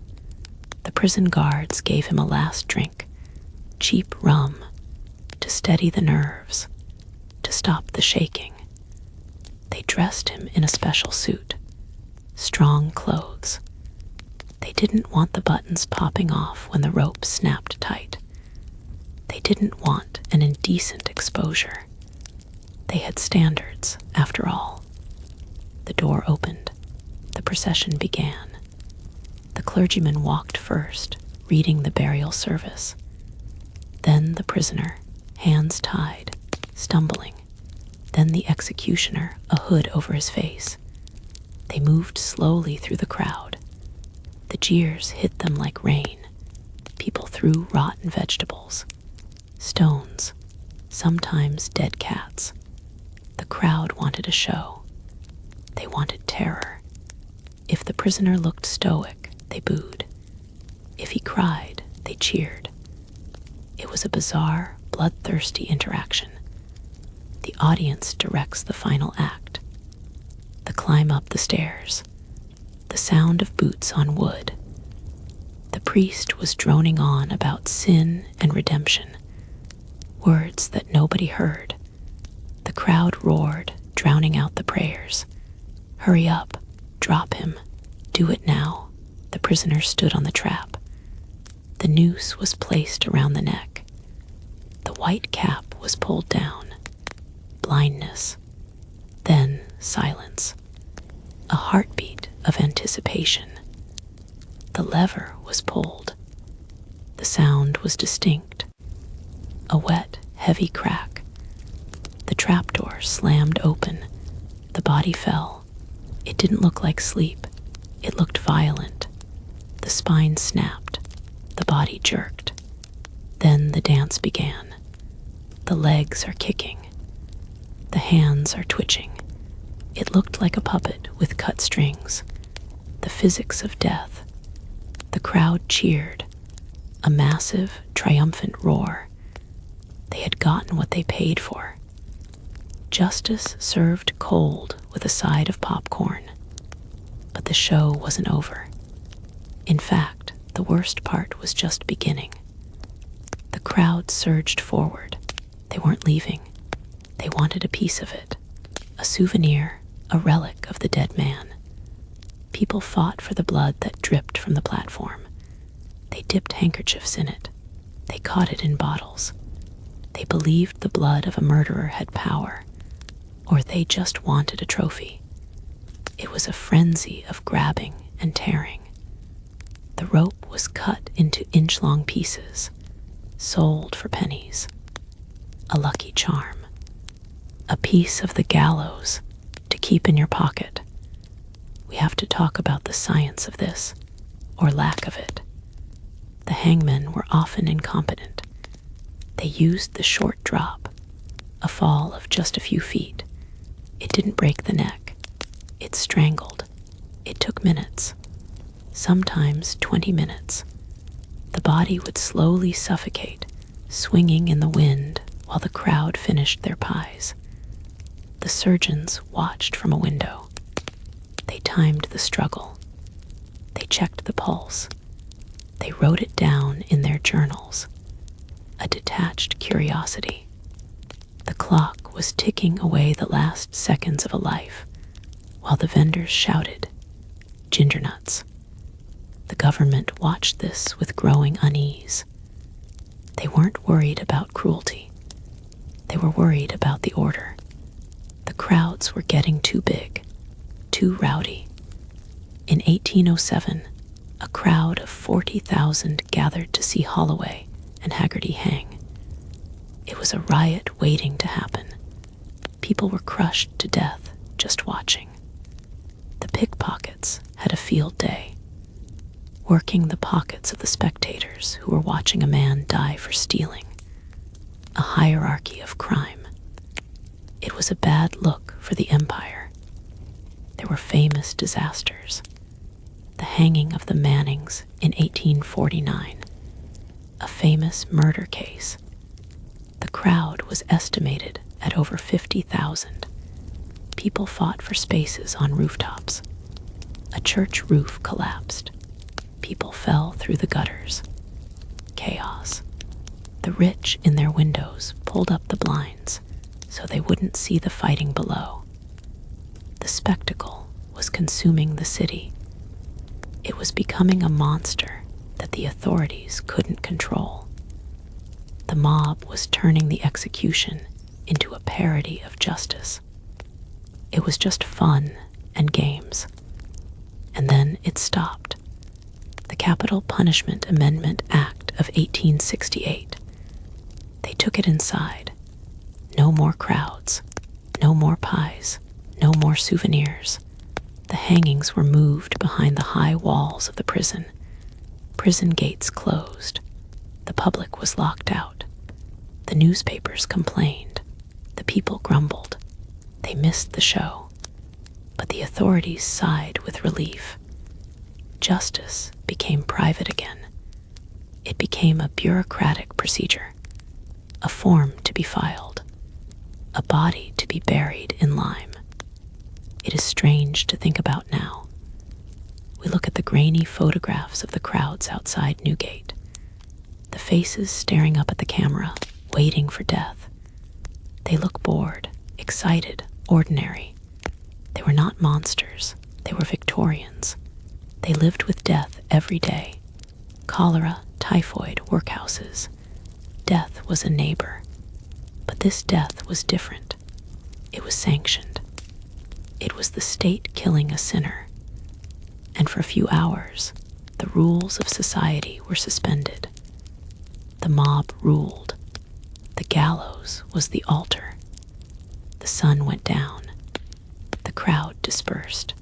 The prison guards gave him a last drink, cheap rum, to steady the nerves, to stop the shaking. They dressed him in a special suit, strong clothes. They didn't want the buttons popping off when the rope snapped tight. They didn't want an indecent exposure. They had standards, after all. The door opened. The procession began. The clergyman walked first, reading the burial service. Then the prisoner, hands tied, stumbling. Then the executioner, a hood over his face. They moved slowly through the crowd. The jeers hit them like rain. People threw rotten vegetables, stones, sometimes dead cats. The crowd wanted a show. They wanted terror. If the prisoner looked stoic, they booed. If he cried, they cheered. It was a bizarre, bloodthirsty interaction. The audience directs the final act. The climb up the stairs. The sound of boots on wood. The priest was droning on about sin and redemption, words that nobody heard. The crowd roared, drowning out the prayers. Hurry up, drop him, do it now. The prisoner stood on the trap. The noose was placed around the neck. The white cap was pulled down. Blindness. Then silence. A heartbeat of anticipation. The lever was pulled. The sound was distinct. A wet, heavy crack. The trapdoor slammed open. The body fell. It didn't look like sleep. It looked violent. The spine snapped. The body jerked. Then the dance began. The legs are kicking. The hands are twitching. It looked like a puppet with cut strings. The physics of death. The crowd cheered. A massive, triumphant roar. They had gotten what they paid for. Justice served cold with a side of popcorn. But the show wasn't over. In fact, the worst part was just beginning. The crowd surged forward. They weren't leaving. They wanted a piece of it, a souvenir, a relic of the dead man. People fought for the blood that dripped from the platform. They dipped handkerchiefs in it. They caught it in bottles. They believed the blood of a murderer had power, or they just wanted a trophy. It was a frenzy of grabbing and tearing. The rope was cut into inch-long pieces, sold for pennies. A lucky charm. A piece of the gallows to keep in your pocket. We have to talk about the science of this, or lack of it. The hangmen were often incompetent. They used the short drop, a fall of just a few feet. It didn't break the neck. It strangled. It took minutes, sometimes 20 minutes. The body would slowly suffocate, swinging in the wind while the crowd finished their pies. The surgeons watched from a window. They timed the struggle. They checked the pulse. They wrote it down in their journals. A detached curiosity. The clock was ticking away the last seconds of a life, while the vendors shouted, "Ginger nuts." The government watched this with growing unease. They weren't worried about cruelty. They were worried about the order. The crowds were getting too big, too rowdy. In 1807, a crowd of 40,000 gathered to see Holloway and Haggerty hang. It was a riot waiting to happen. People were crushed to death just watching. The pickpockets had a field day, working the pockets of the spectators who were watching a man die for stealing. A hierarchy of crime. It was a bad look for the empire. There were famous disasters. The hanging of the Mannings in 1849, a famous murder case. The crowd was estimated at over 50,000. People fought for spaces on rooftops. A church roof collapsed. People fell through the gutters. Chaos. The rich in their windows pulled up the blinds so they wouldn't see the fighting below. The spectacle was consuming the city. It was becoming a monster that the authorities couldn't control. The mob was turning the execution into a parody of justice. It was just fun and games. And then it stopped. The Capital Punishment Amendment Act of 1868. They took it inside. No more crowds. No more pies. No more souvenirs. The hangings were moved behind the high walls of the prison. Prison gates closed. The public was locked out. The newspapers complained. The people grumbled. They missed the show. But the authorities sighed with relief. Justice became private again. It became a bureaucratic procedure, a form to be filed, a body to be buried in lime. It is strange to think about now. We look at the grainy photographs of the crowds outside Newgate, the faces staring up at the camera, waiting for death. They look bored, excited, ordinary. They were not monsters. They were Victorians. They lived with death every day. Cholera, typhoid, workhouses. Death was a neighbor. But this death was different. It was sanctioned. It was the state killing a sinner. And for a few hours, the rules of society were suspended. The mob ruled. The gallows was the altar. The sun went down. The crowd dispersed.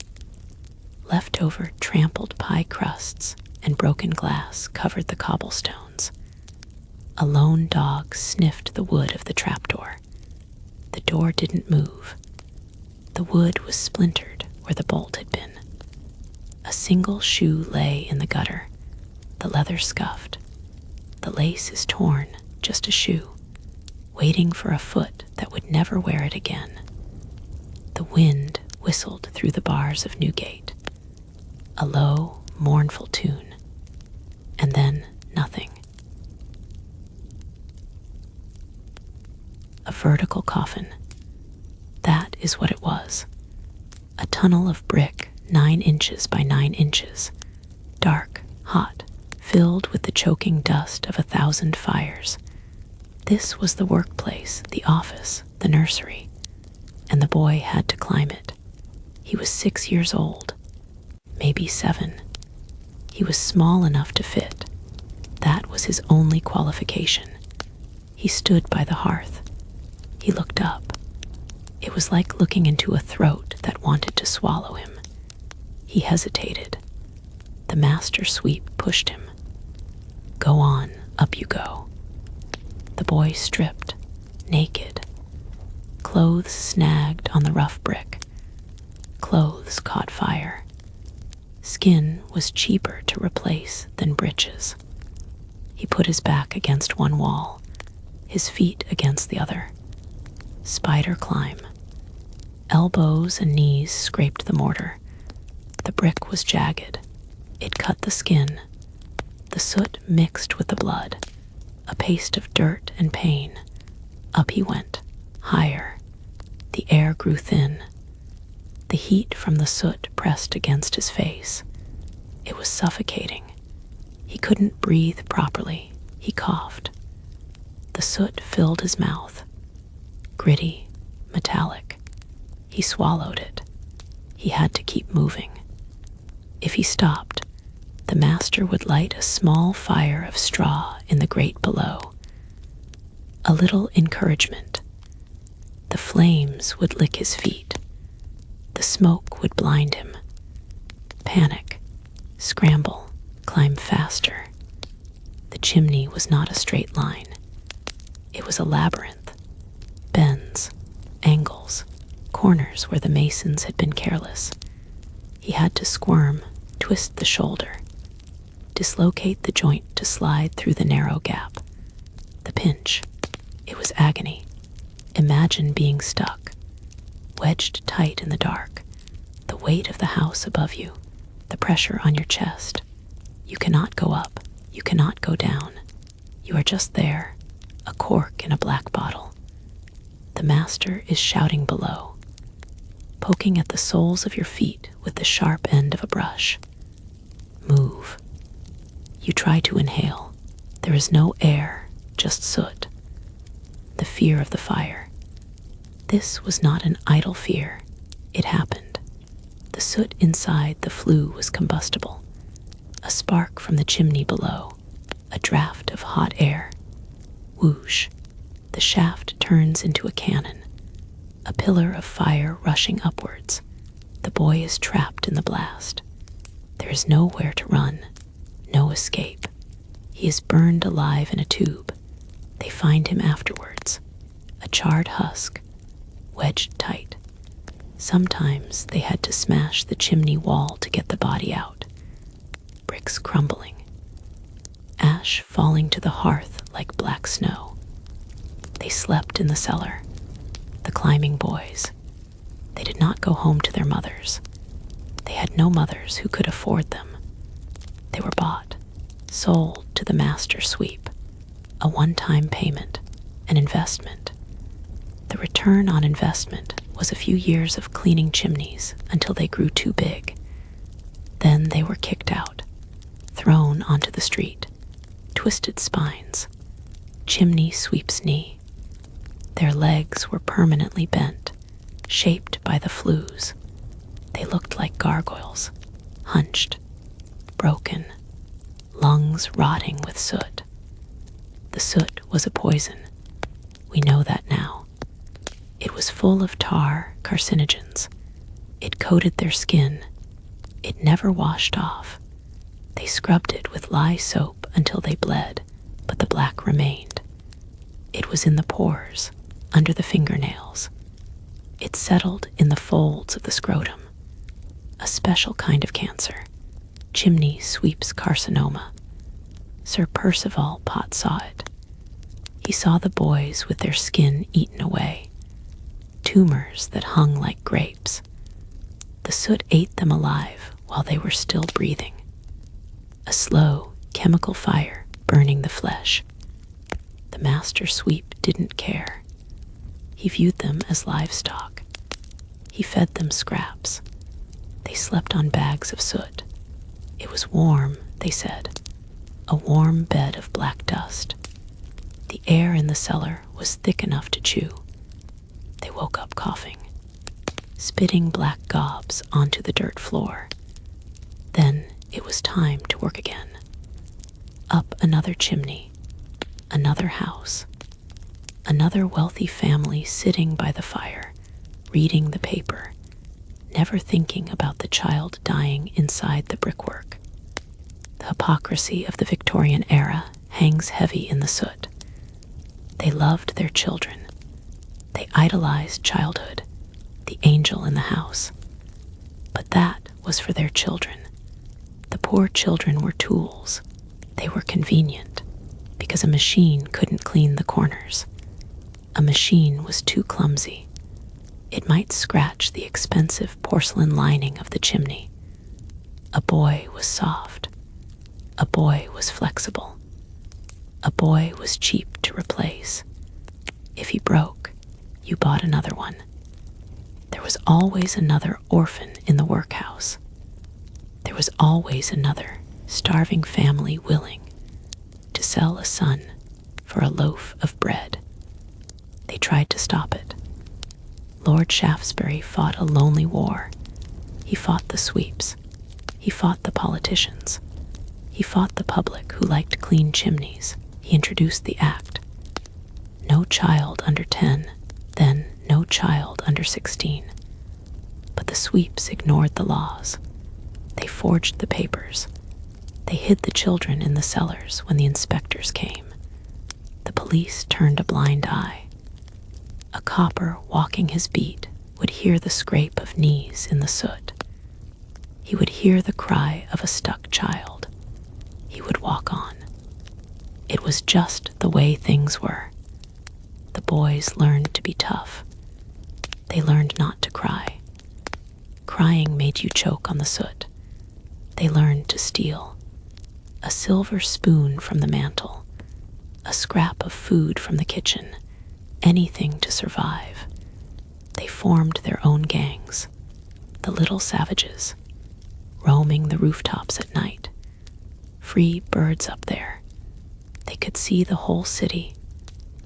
Leftover trampled pie crusts and broken glass covered the cobblestones. A lone dog sniffed the wood of the trapdoor. The door didn't move. The wood was splintered where the bolt had been. A single shoe lay in the gutter, the leather scuffed. The lace is torn, just a shoe, waiting for a foot that would never wear it again. The wind whistled through the bars of Newgate, a low, mournful tune. A vertical coffin. That is what it was. A tunnel of brick 9 inches by 9 inches, dark, hot, filled with the choking dust of 1,000 fires. This was the workplace, the office, the nursery, and the boy had to climb it. He was 6 years old, maybe 7. He was small enough to fit. That was his only qualification. He stood by the hearth. He looked up. It was like looking into a throat that wanted to swallow him. He hesitated. The master sweep pushed him. Go on, up you go. The boy stripped, naked. Clothes snagged on the rough brick. Clothes caught fire. Skin was cheaper to replace than breeches. He put his back against one wall, his feet against the other. Spider climb. Elbows and knees scraped the mortar. The brick was jagged. It cut the skin. The soot mixed with the blood, a paste of dirt and pain. Up he went, higher. The air grew thin. The heat from the soot pressed against his face. It was suffocating. He couldn't breathe properly. He coughed. The soot filled his mouth. Gritty, metallic. He swallowed it. He had to keep moving. If he stopped, the master would light a small fire of straw in the grate below. A little encouragement. The flames would lick his feet. The smoke would blind him. Panic. Scramble. Climb faster. The chimney was not a straight line. It was a labyrinth. Bends, angles, corners where the masons had been careless. He had to squirm, twist the shoulder, dislocate the joint to slide through the narrow gap. The pinch. It was agony. Imagine being stuck, wedged tight in the dark, the weight of the house above you, the pressure on your chest. You cannot go up, you cannot go down. You are just there, a cork in a black bottle. The master is shouting below, poking at the soles of your feet with the sharp end of a brush. Move. You try to inhale. There is no air, just soot. The fear of the fire. This was not an idle fear. It happened. The soot inside the flue was combustible. A spark from the chimney below. A draft of hot air. Whoosh. The shaft turns into a cannon. A pillar of fire rushing upwards. The boy is trapped in the blast. There is nowhere to run. No escape. He is burned alive in a tube. They find him afterwards. A charred husk, wedged tight. Sometimes they had to smash the chimney wall to get the body out. Bricks crumbling. Ash falling to the hearth like black snow. They slept in the cellar. The climbing boys. They did not go home to their mothers. They had no mothers who could afford them. They were bought, sold to the master sweep. A one-time payment, an investment. The return on investment was a few years of cleaning chimneys until they grew too big. Then they were kicked out, thrown onto the street, twisted spines, chimney sweep's knee. Their legs were permanently bent, shaped by the flues. They looked like gargoyles, hunched, broken, lungs rotting with soot. The soot was a poison. We know that now. It was full of tar, carcinogens. It coated their skin. It never washed off. They scrubbed it with lye soap until they bled, but the black remained. It was in the pores, under the fingernails. It settled in the folds of the scrotum. A special kind of cancer, chimney sweep's carcinoma. Sir Percival Pott saw it. He saw the boys with their skin eaten away, tumors that hung like grapes. The soot ate them alive while they were still breathing. A slow, chemical fire burning the flesh. The master sweep didn't care. He viewed them as livestock. He fed them scraps. They slept on bags of soot. It was warm, they said, a warm bed of black dust. The air in the cellar was thick enough to chew. They woke up coughing, spitting black gobs onto the dirt floor. Then it was time to work again. Up another chimney, another house, another wealthy family sitting by the fire, reading the paper, never thinking about the child dying inside the brickwork. The hypocrisy of the Victorian era hangs heavy in the soot. They loved their children. They idolized childhood, the angel in the house. But that was for their children. The poor children were tools. They were convenient, because a machine couldn't clean the corners. A machine was too clumsy. It might scratch the expensive porcelain lining of the chimney. A boy was soft. A boy was flexible. A boy was cheap to replace. If he broke, you bought another one. There was always another orphan in the workhouse. There was always another starving family willing to sell a son for a loaf of bread. They tried to stop it. Lord Shaftesbury fought a lonely war. He fought the sweeps. He fought the politicians. He fought the public who liked clean chimneys. He introduced the act. No child under 10, then no child under 16. But the sweeps ignored the laws. They forged the papers. They hid the children in the cellars when the inspectors came. The police turned a blind eye. A copper walking his beat would hear the scrape of knees in the soot. He would hear the cry of a stuck child. He would walk on. It was just the way things were. The boys learned to be tough. They learned not to cry. Crying made you choke on the soot. They learned to steal. A silver spoon from the mantel, a scrap of food from the kitchen, anything to survive. They formed their own gangs, the little savages, roaming the rooftops at night. Free birds up there. They could see the whole city,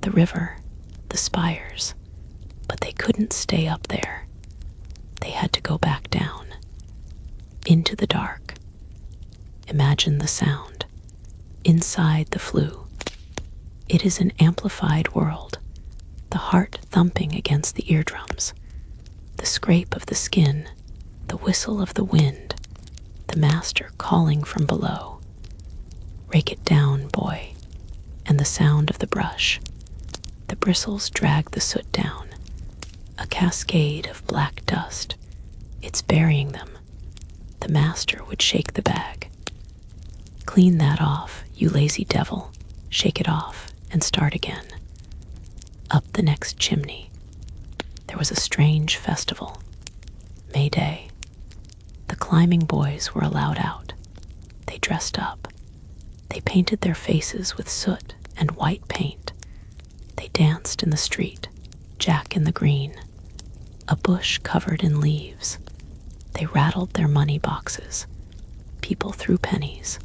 the river, the spires, but they couldn't stay up there. They had to go back down, into the dark. Imagine the sound, inside the flue. It is an amplified world, the heart thumping against the eardrums, the scrape of the skin, the whistle of the wind, the master calling from below. Rake it down, boy, and the sound of the brush. The bristles drag the soot down, a cascade of black dust. It's burying them. The master would shake the bag. Clean that off, you lazy devil. Shake it off and start again. Up the next chimney. There was a strange festival. May Day. The climbing boys were allowed out. They dressed up. They painted their faces with soot and white paint. They danced in the street, Jack in the Green, a bush covered in leaves. They rattled their money boxes. People threw pennies.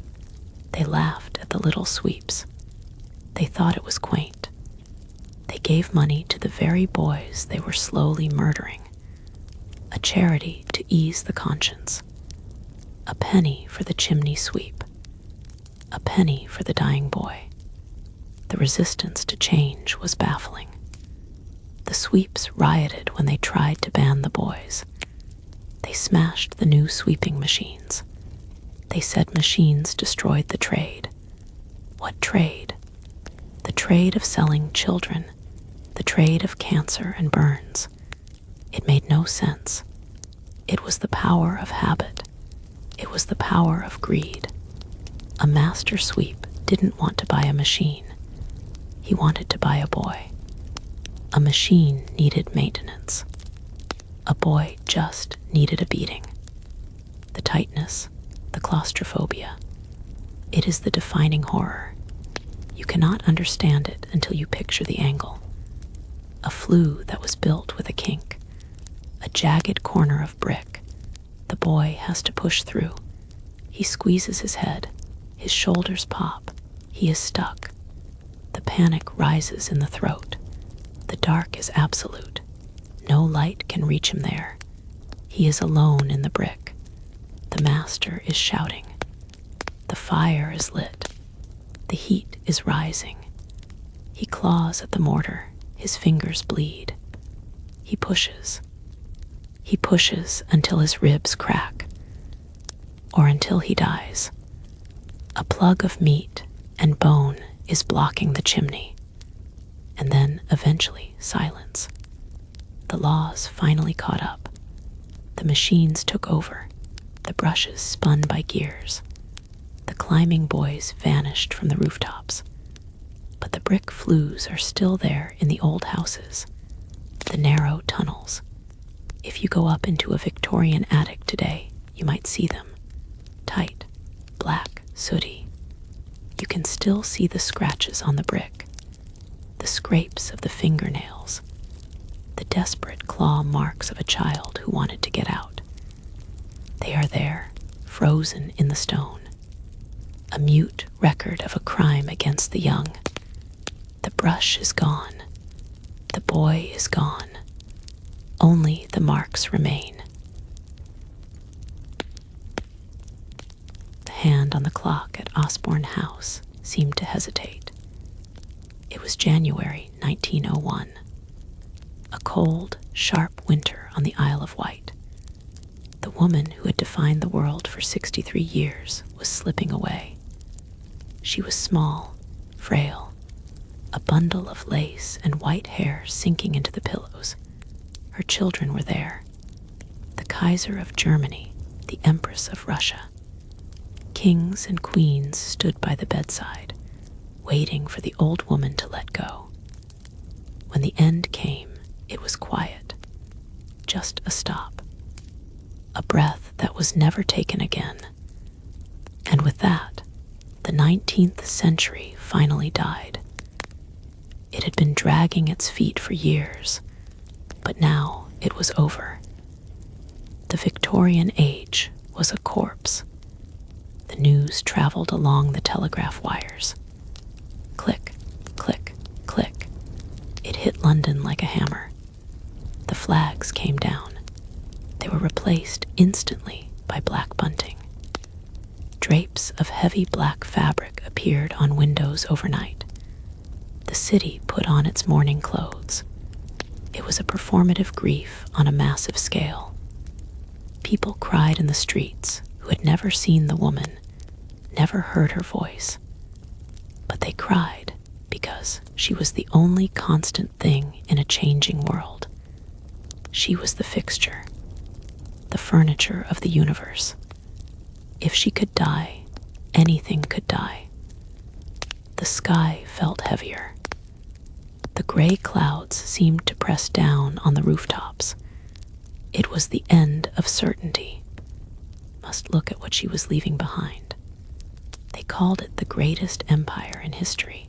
They laughed at the little sweeps. They thought it was quaint. They gave money to the very boys they were slowly murdering. A charity to ease the conscience. A penny for the chimney sweep. A penny for the dying boy. The resistance to change was baffling. The sweeps rioted when they tried to ban the boys. They smashed the new sweeping machines. They said machines destroyed the trade. What trade? The trade of selling children, the trade of cancer and burns. It made no sense. It was the power of habit. It was the power of greed. A master sweep didn't want to buy a machine. He wanted to buy a boy. A machine needed maintenance. A boy just needed a beating. The tightness, the claustrophobia. It is the defining horror. You cannot understand it until you picture the angle. a flue that was built with a kink, a jagged corner of brick. The boy has to push through. He squeezes his head. His shoulders pop. He is stuck. The panic rises in the throat. The dark is absolute. No light can reach him there. He is alone in the brick. The master is shouting. The fire is lit. The heat is rising. He claws at the mortar. His fingers bleed. He pushes. He pushes until his ribs crack, or until he dies. A plug of meat and bone is blocking the chimney, and then eventually silence. The laws finally caught up. The machines took over. The brushes spun by gears. The climbing boys vanished from the rooftops. But the brick flues are still there in the old houses, the narrow tunnels. If you go up into a Victorian attic today, you might see them. Tight, black, sooty. You can still see the scratches on the brick, the scrapes of the fingernails, the desperate claw marks of a child who wanted to get out. They are there, frozen in the stone, a mute record of a crime against the young. The brush is gone. The boy is gone. Only the marks remain. The hand on the clock at Osborne House seemed to hesitate. It was January 1901. A cold, sharp winter on the Isle of Wight. The woman who had defined the world for 63 years was slipping away. She was small, frail, a bundle of lace and white hair sinking into the pillows. Her children were there. The Kaiser of Germany, the Empress of Russia. Kings and queens stood by the bedside, waiting for the old woman to let go. When the end came, it was quiet. Just a stop. A breath that was never taken again. And with that, the 19th century finally died. It had been dragging its feet for years, but now it was over. The Victorian age was a corpse. The news traveled along the telegraph wires. Click, click, click. It hit London like a hammer. The flags came down. They were replaced instantly by black bunting. Drapes of heavy black fabric appeared on windows overnight. The city put on its mourning clothes. It was a performative grief on a massive scale. People cried in the streets who had never seen the woman, never heard her voice. But they cried because she was the only constant thing in a changing world. She was the fixture, the furniture of the universe. If she could die, anything could die. The sky felt heavier. The gray clouds seemed to press down on the rooftops. It was the end of certainty. Must look at what she was leaving behind. They called it the greatest empire in history.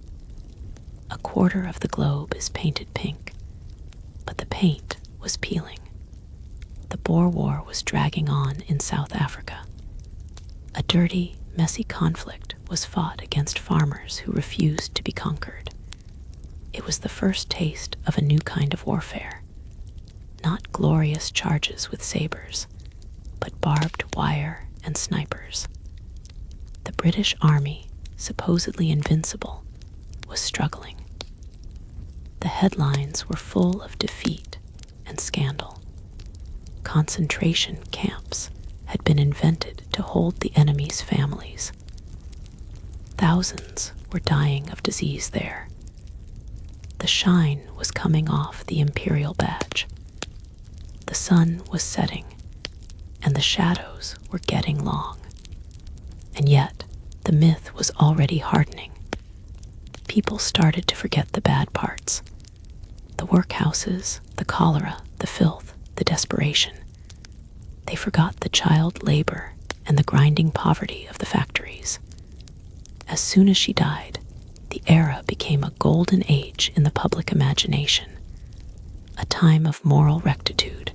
A quarter of the globe is painted pink, but the paint was peeling. The Boer War was dragging on in South Africa. A dirty, messy conflict was fought against farmers who refused to be conquered. It was the first taste of a new kind of warfare. Not glorious charges with sabers, but barbed wire and snipers. The British Army, supposedly invincible, was struggling. The headlines were full of defeat and scandal. Concentration camps had been invented to hold the enemy's families. Thousands were dying of disease there. The shine was coming off the imperial badge. The sun was setting, and the shadows were getting long. And yet, the myth was already hardening. People started to forget the bad parts. The workhouses, the cholera, the filth, the desperation. They forgot the child labor and the grinding poverty of the factories. As soon as she died, the era became a golden age in the public imagination. time of moral rectitude,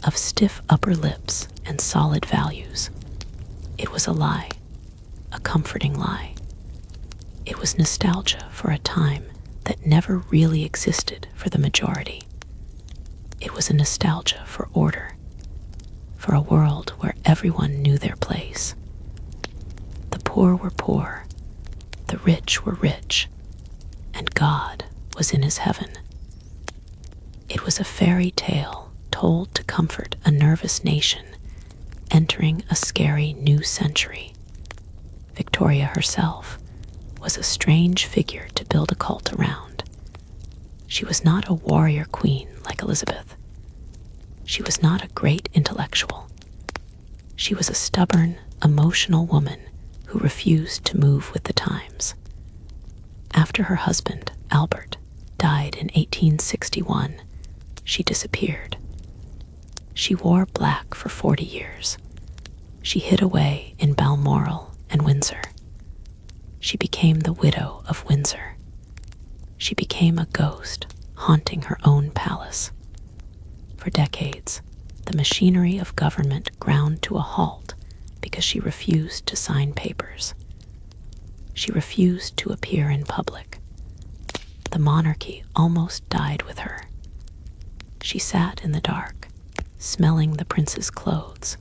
of stiff upper lips and solid values. It was a lie, a comforting lie. It was nostalgia for a time that never really existed for the majority. It was a nostalgia for order, for a world where everyone knew their place. The poor were poor, the rich were rich, and God was in his heaven. It was a fairy tale told to comfort a nervous nation entering a scary new century. Victoria herself was a strange figure to build a cult around. She was not a warrior queen like Elizabeth. She was not a great intellectual. She was a stubborn, emotional woman who refused to move with the times. After her husband, Albert, died in 1861, she disappeared. She wore black for 40 years. She hid away in Balmoral and Windsor. She became the widow of Windsor. She became a ghost haunting her own palace. For decades, the machinery of government ground to a halt because she refused to sign papers. She refused to appear in public. The monarchy almost died with her. She sat in the dark, smelling the prince's clothes,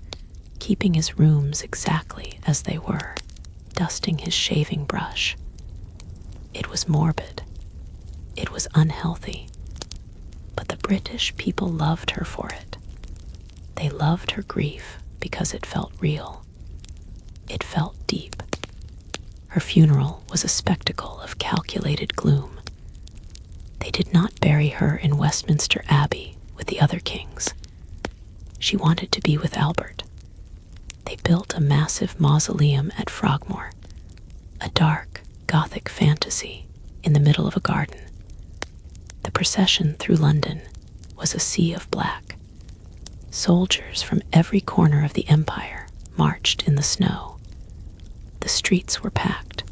keeping his rooms exactly as they were, dusting his shaving brush. It was morbid. It was unhealthy. But the British people loved her for it. They loved her grief because it felt real. It felt deep. Her funeral was a spectacle of calculated gloom. They did not bury her in Westminster Abbey with the other kings. She wanted to be with Albert. They built a massive mausoleum at Frogmore, a dark, Gothic fantasy in the middle of a garden. The procession through London was a sea of black. Soldiers from every corner of the empire marched in the snow. The streets were packed.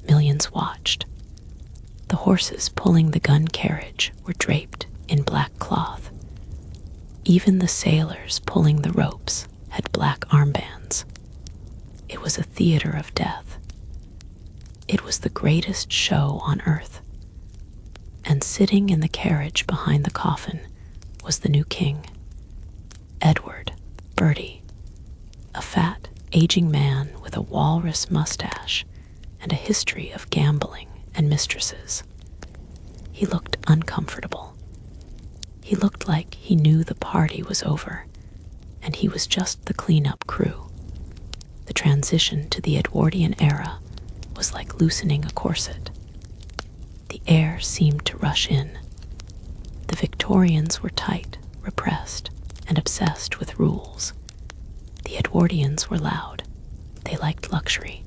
Millions watched. The horses pulling the gun carriage were draped in black cloth. Even the sailors pulling the ropes had black armbands. It was a theater of death. It was the greatest show on earth. And sitting in the carriage behind the coffin was the new king, Edward Bertie, a fat, aging man with a walrus mustache and a history of gambling and mistresses. He looked uncomfortable. He looked like he knew the party was over, and he was just the cleanup crew. The transition to the Edwardian era was like loosening a corset. The air seemed to rush in. The Victorians were tight, repressed, and obsessed with rules. The Edwardians were loud. They liked luxury.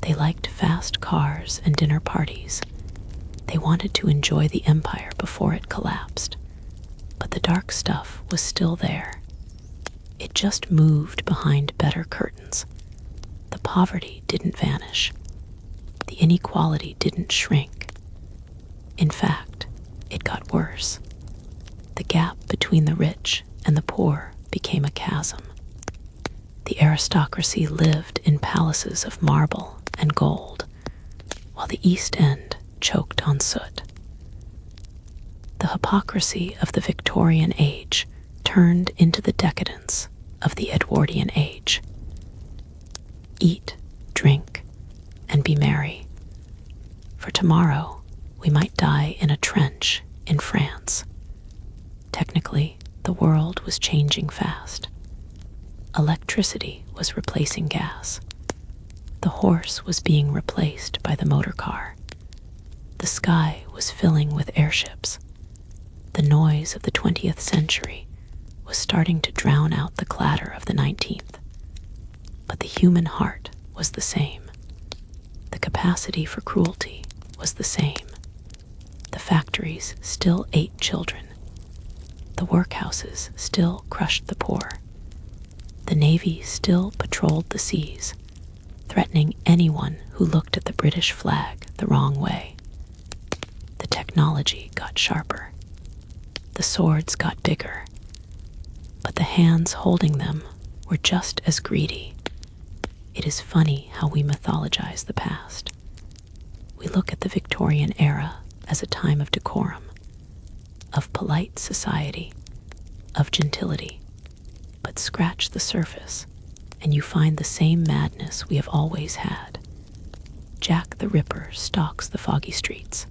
They liked fast cars and dinner parties. They wanted to enjoy the empire before it collapsed. But the dark stuff was still there. It just moved behind better curtains. The poverty didn't vanish. The inequality didn't shrink. In fact, it got worse. The gap between the rich and the poor became a chasm. The aristocracy lived in palaces of marble and gold, while the East End choked on soot. The hypocrisy of the Victorian age turned into the decadence of the Edwardian age. Eat, drink, and be merry. For tomorrow, we might die in a trench in France. Technically, the world was changing fast. Electricity was replacing gas. The horse was being replaced by the motor car. The sky was filling with airships. The noise of the 20th century was starting to drown out the clatter of the 19th. But the human heart was the same. The capacity for cruelty was the same. The factories still ate children. The workhouses still crushed the poor. The Navy still patrolled the seas, threatening anyone who looked at the British flag the wrong way. The technology got sharper. The swords got bigger, but the hands holding them were just as greedy. It is funny how we mythologize the past. We look at the Victorian era as a time of decorum, of polite society, of gentility. But scratch the surface, and you find the same madness we have always had. Jack the Ripper stalks the foggy streets.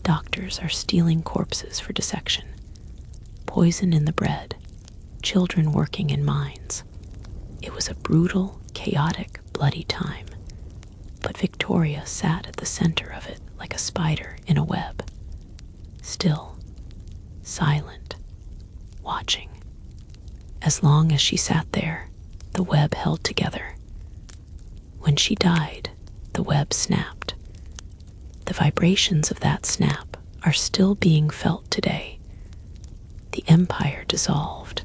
Doctors are stealing corpses for dissection. Poison in the bread. Children working in mines. It was a brutal, chaotic, bloody time. But Victoria sat at the center of it like a spider in a web. Still, silent, watching. As long as she sat there, the web held together. When she died, the web snapped. The vibrations of that snap are still being felt today. The empire dissolved.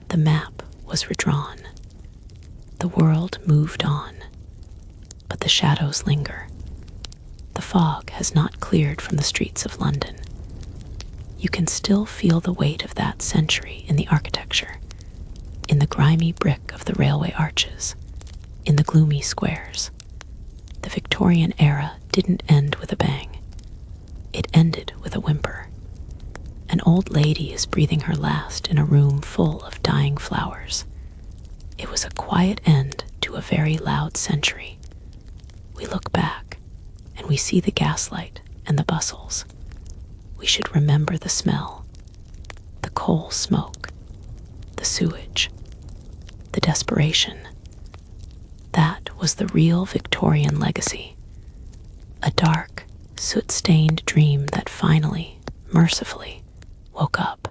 The map was redrawn. The world moved on. But the shadows linger. The fog has not cleared from the streets of London. You can still feel the weight of that century in the architecture, in the grimy brick of the railway arches, in the gloomy squares. The Victorian era didn't end with a bang. It ended with a whimper. An old lady is breathing her last in a room full of dying flowers. It was a quiet end to a very loud century. We look back, and we see the gaslight and the bustles. We should remember the smell, the coal smoke, the sewage, the desperation. That was the real Victorian legacy. A dark, soot-stained dream that finally, mercifully, woke up.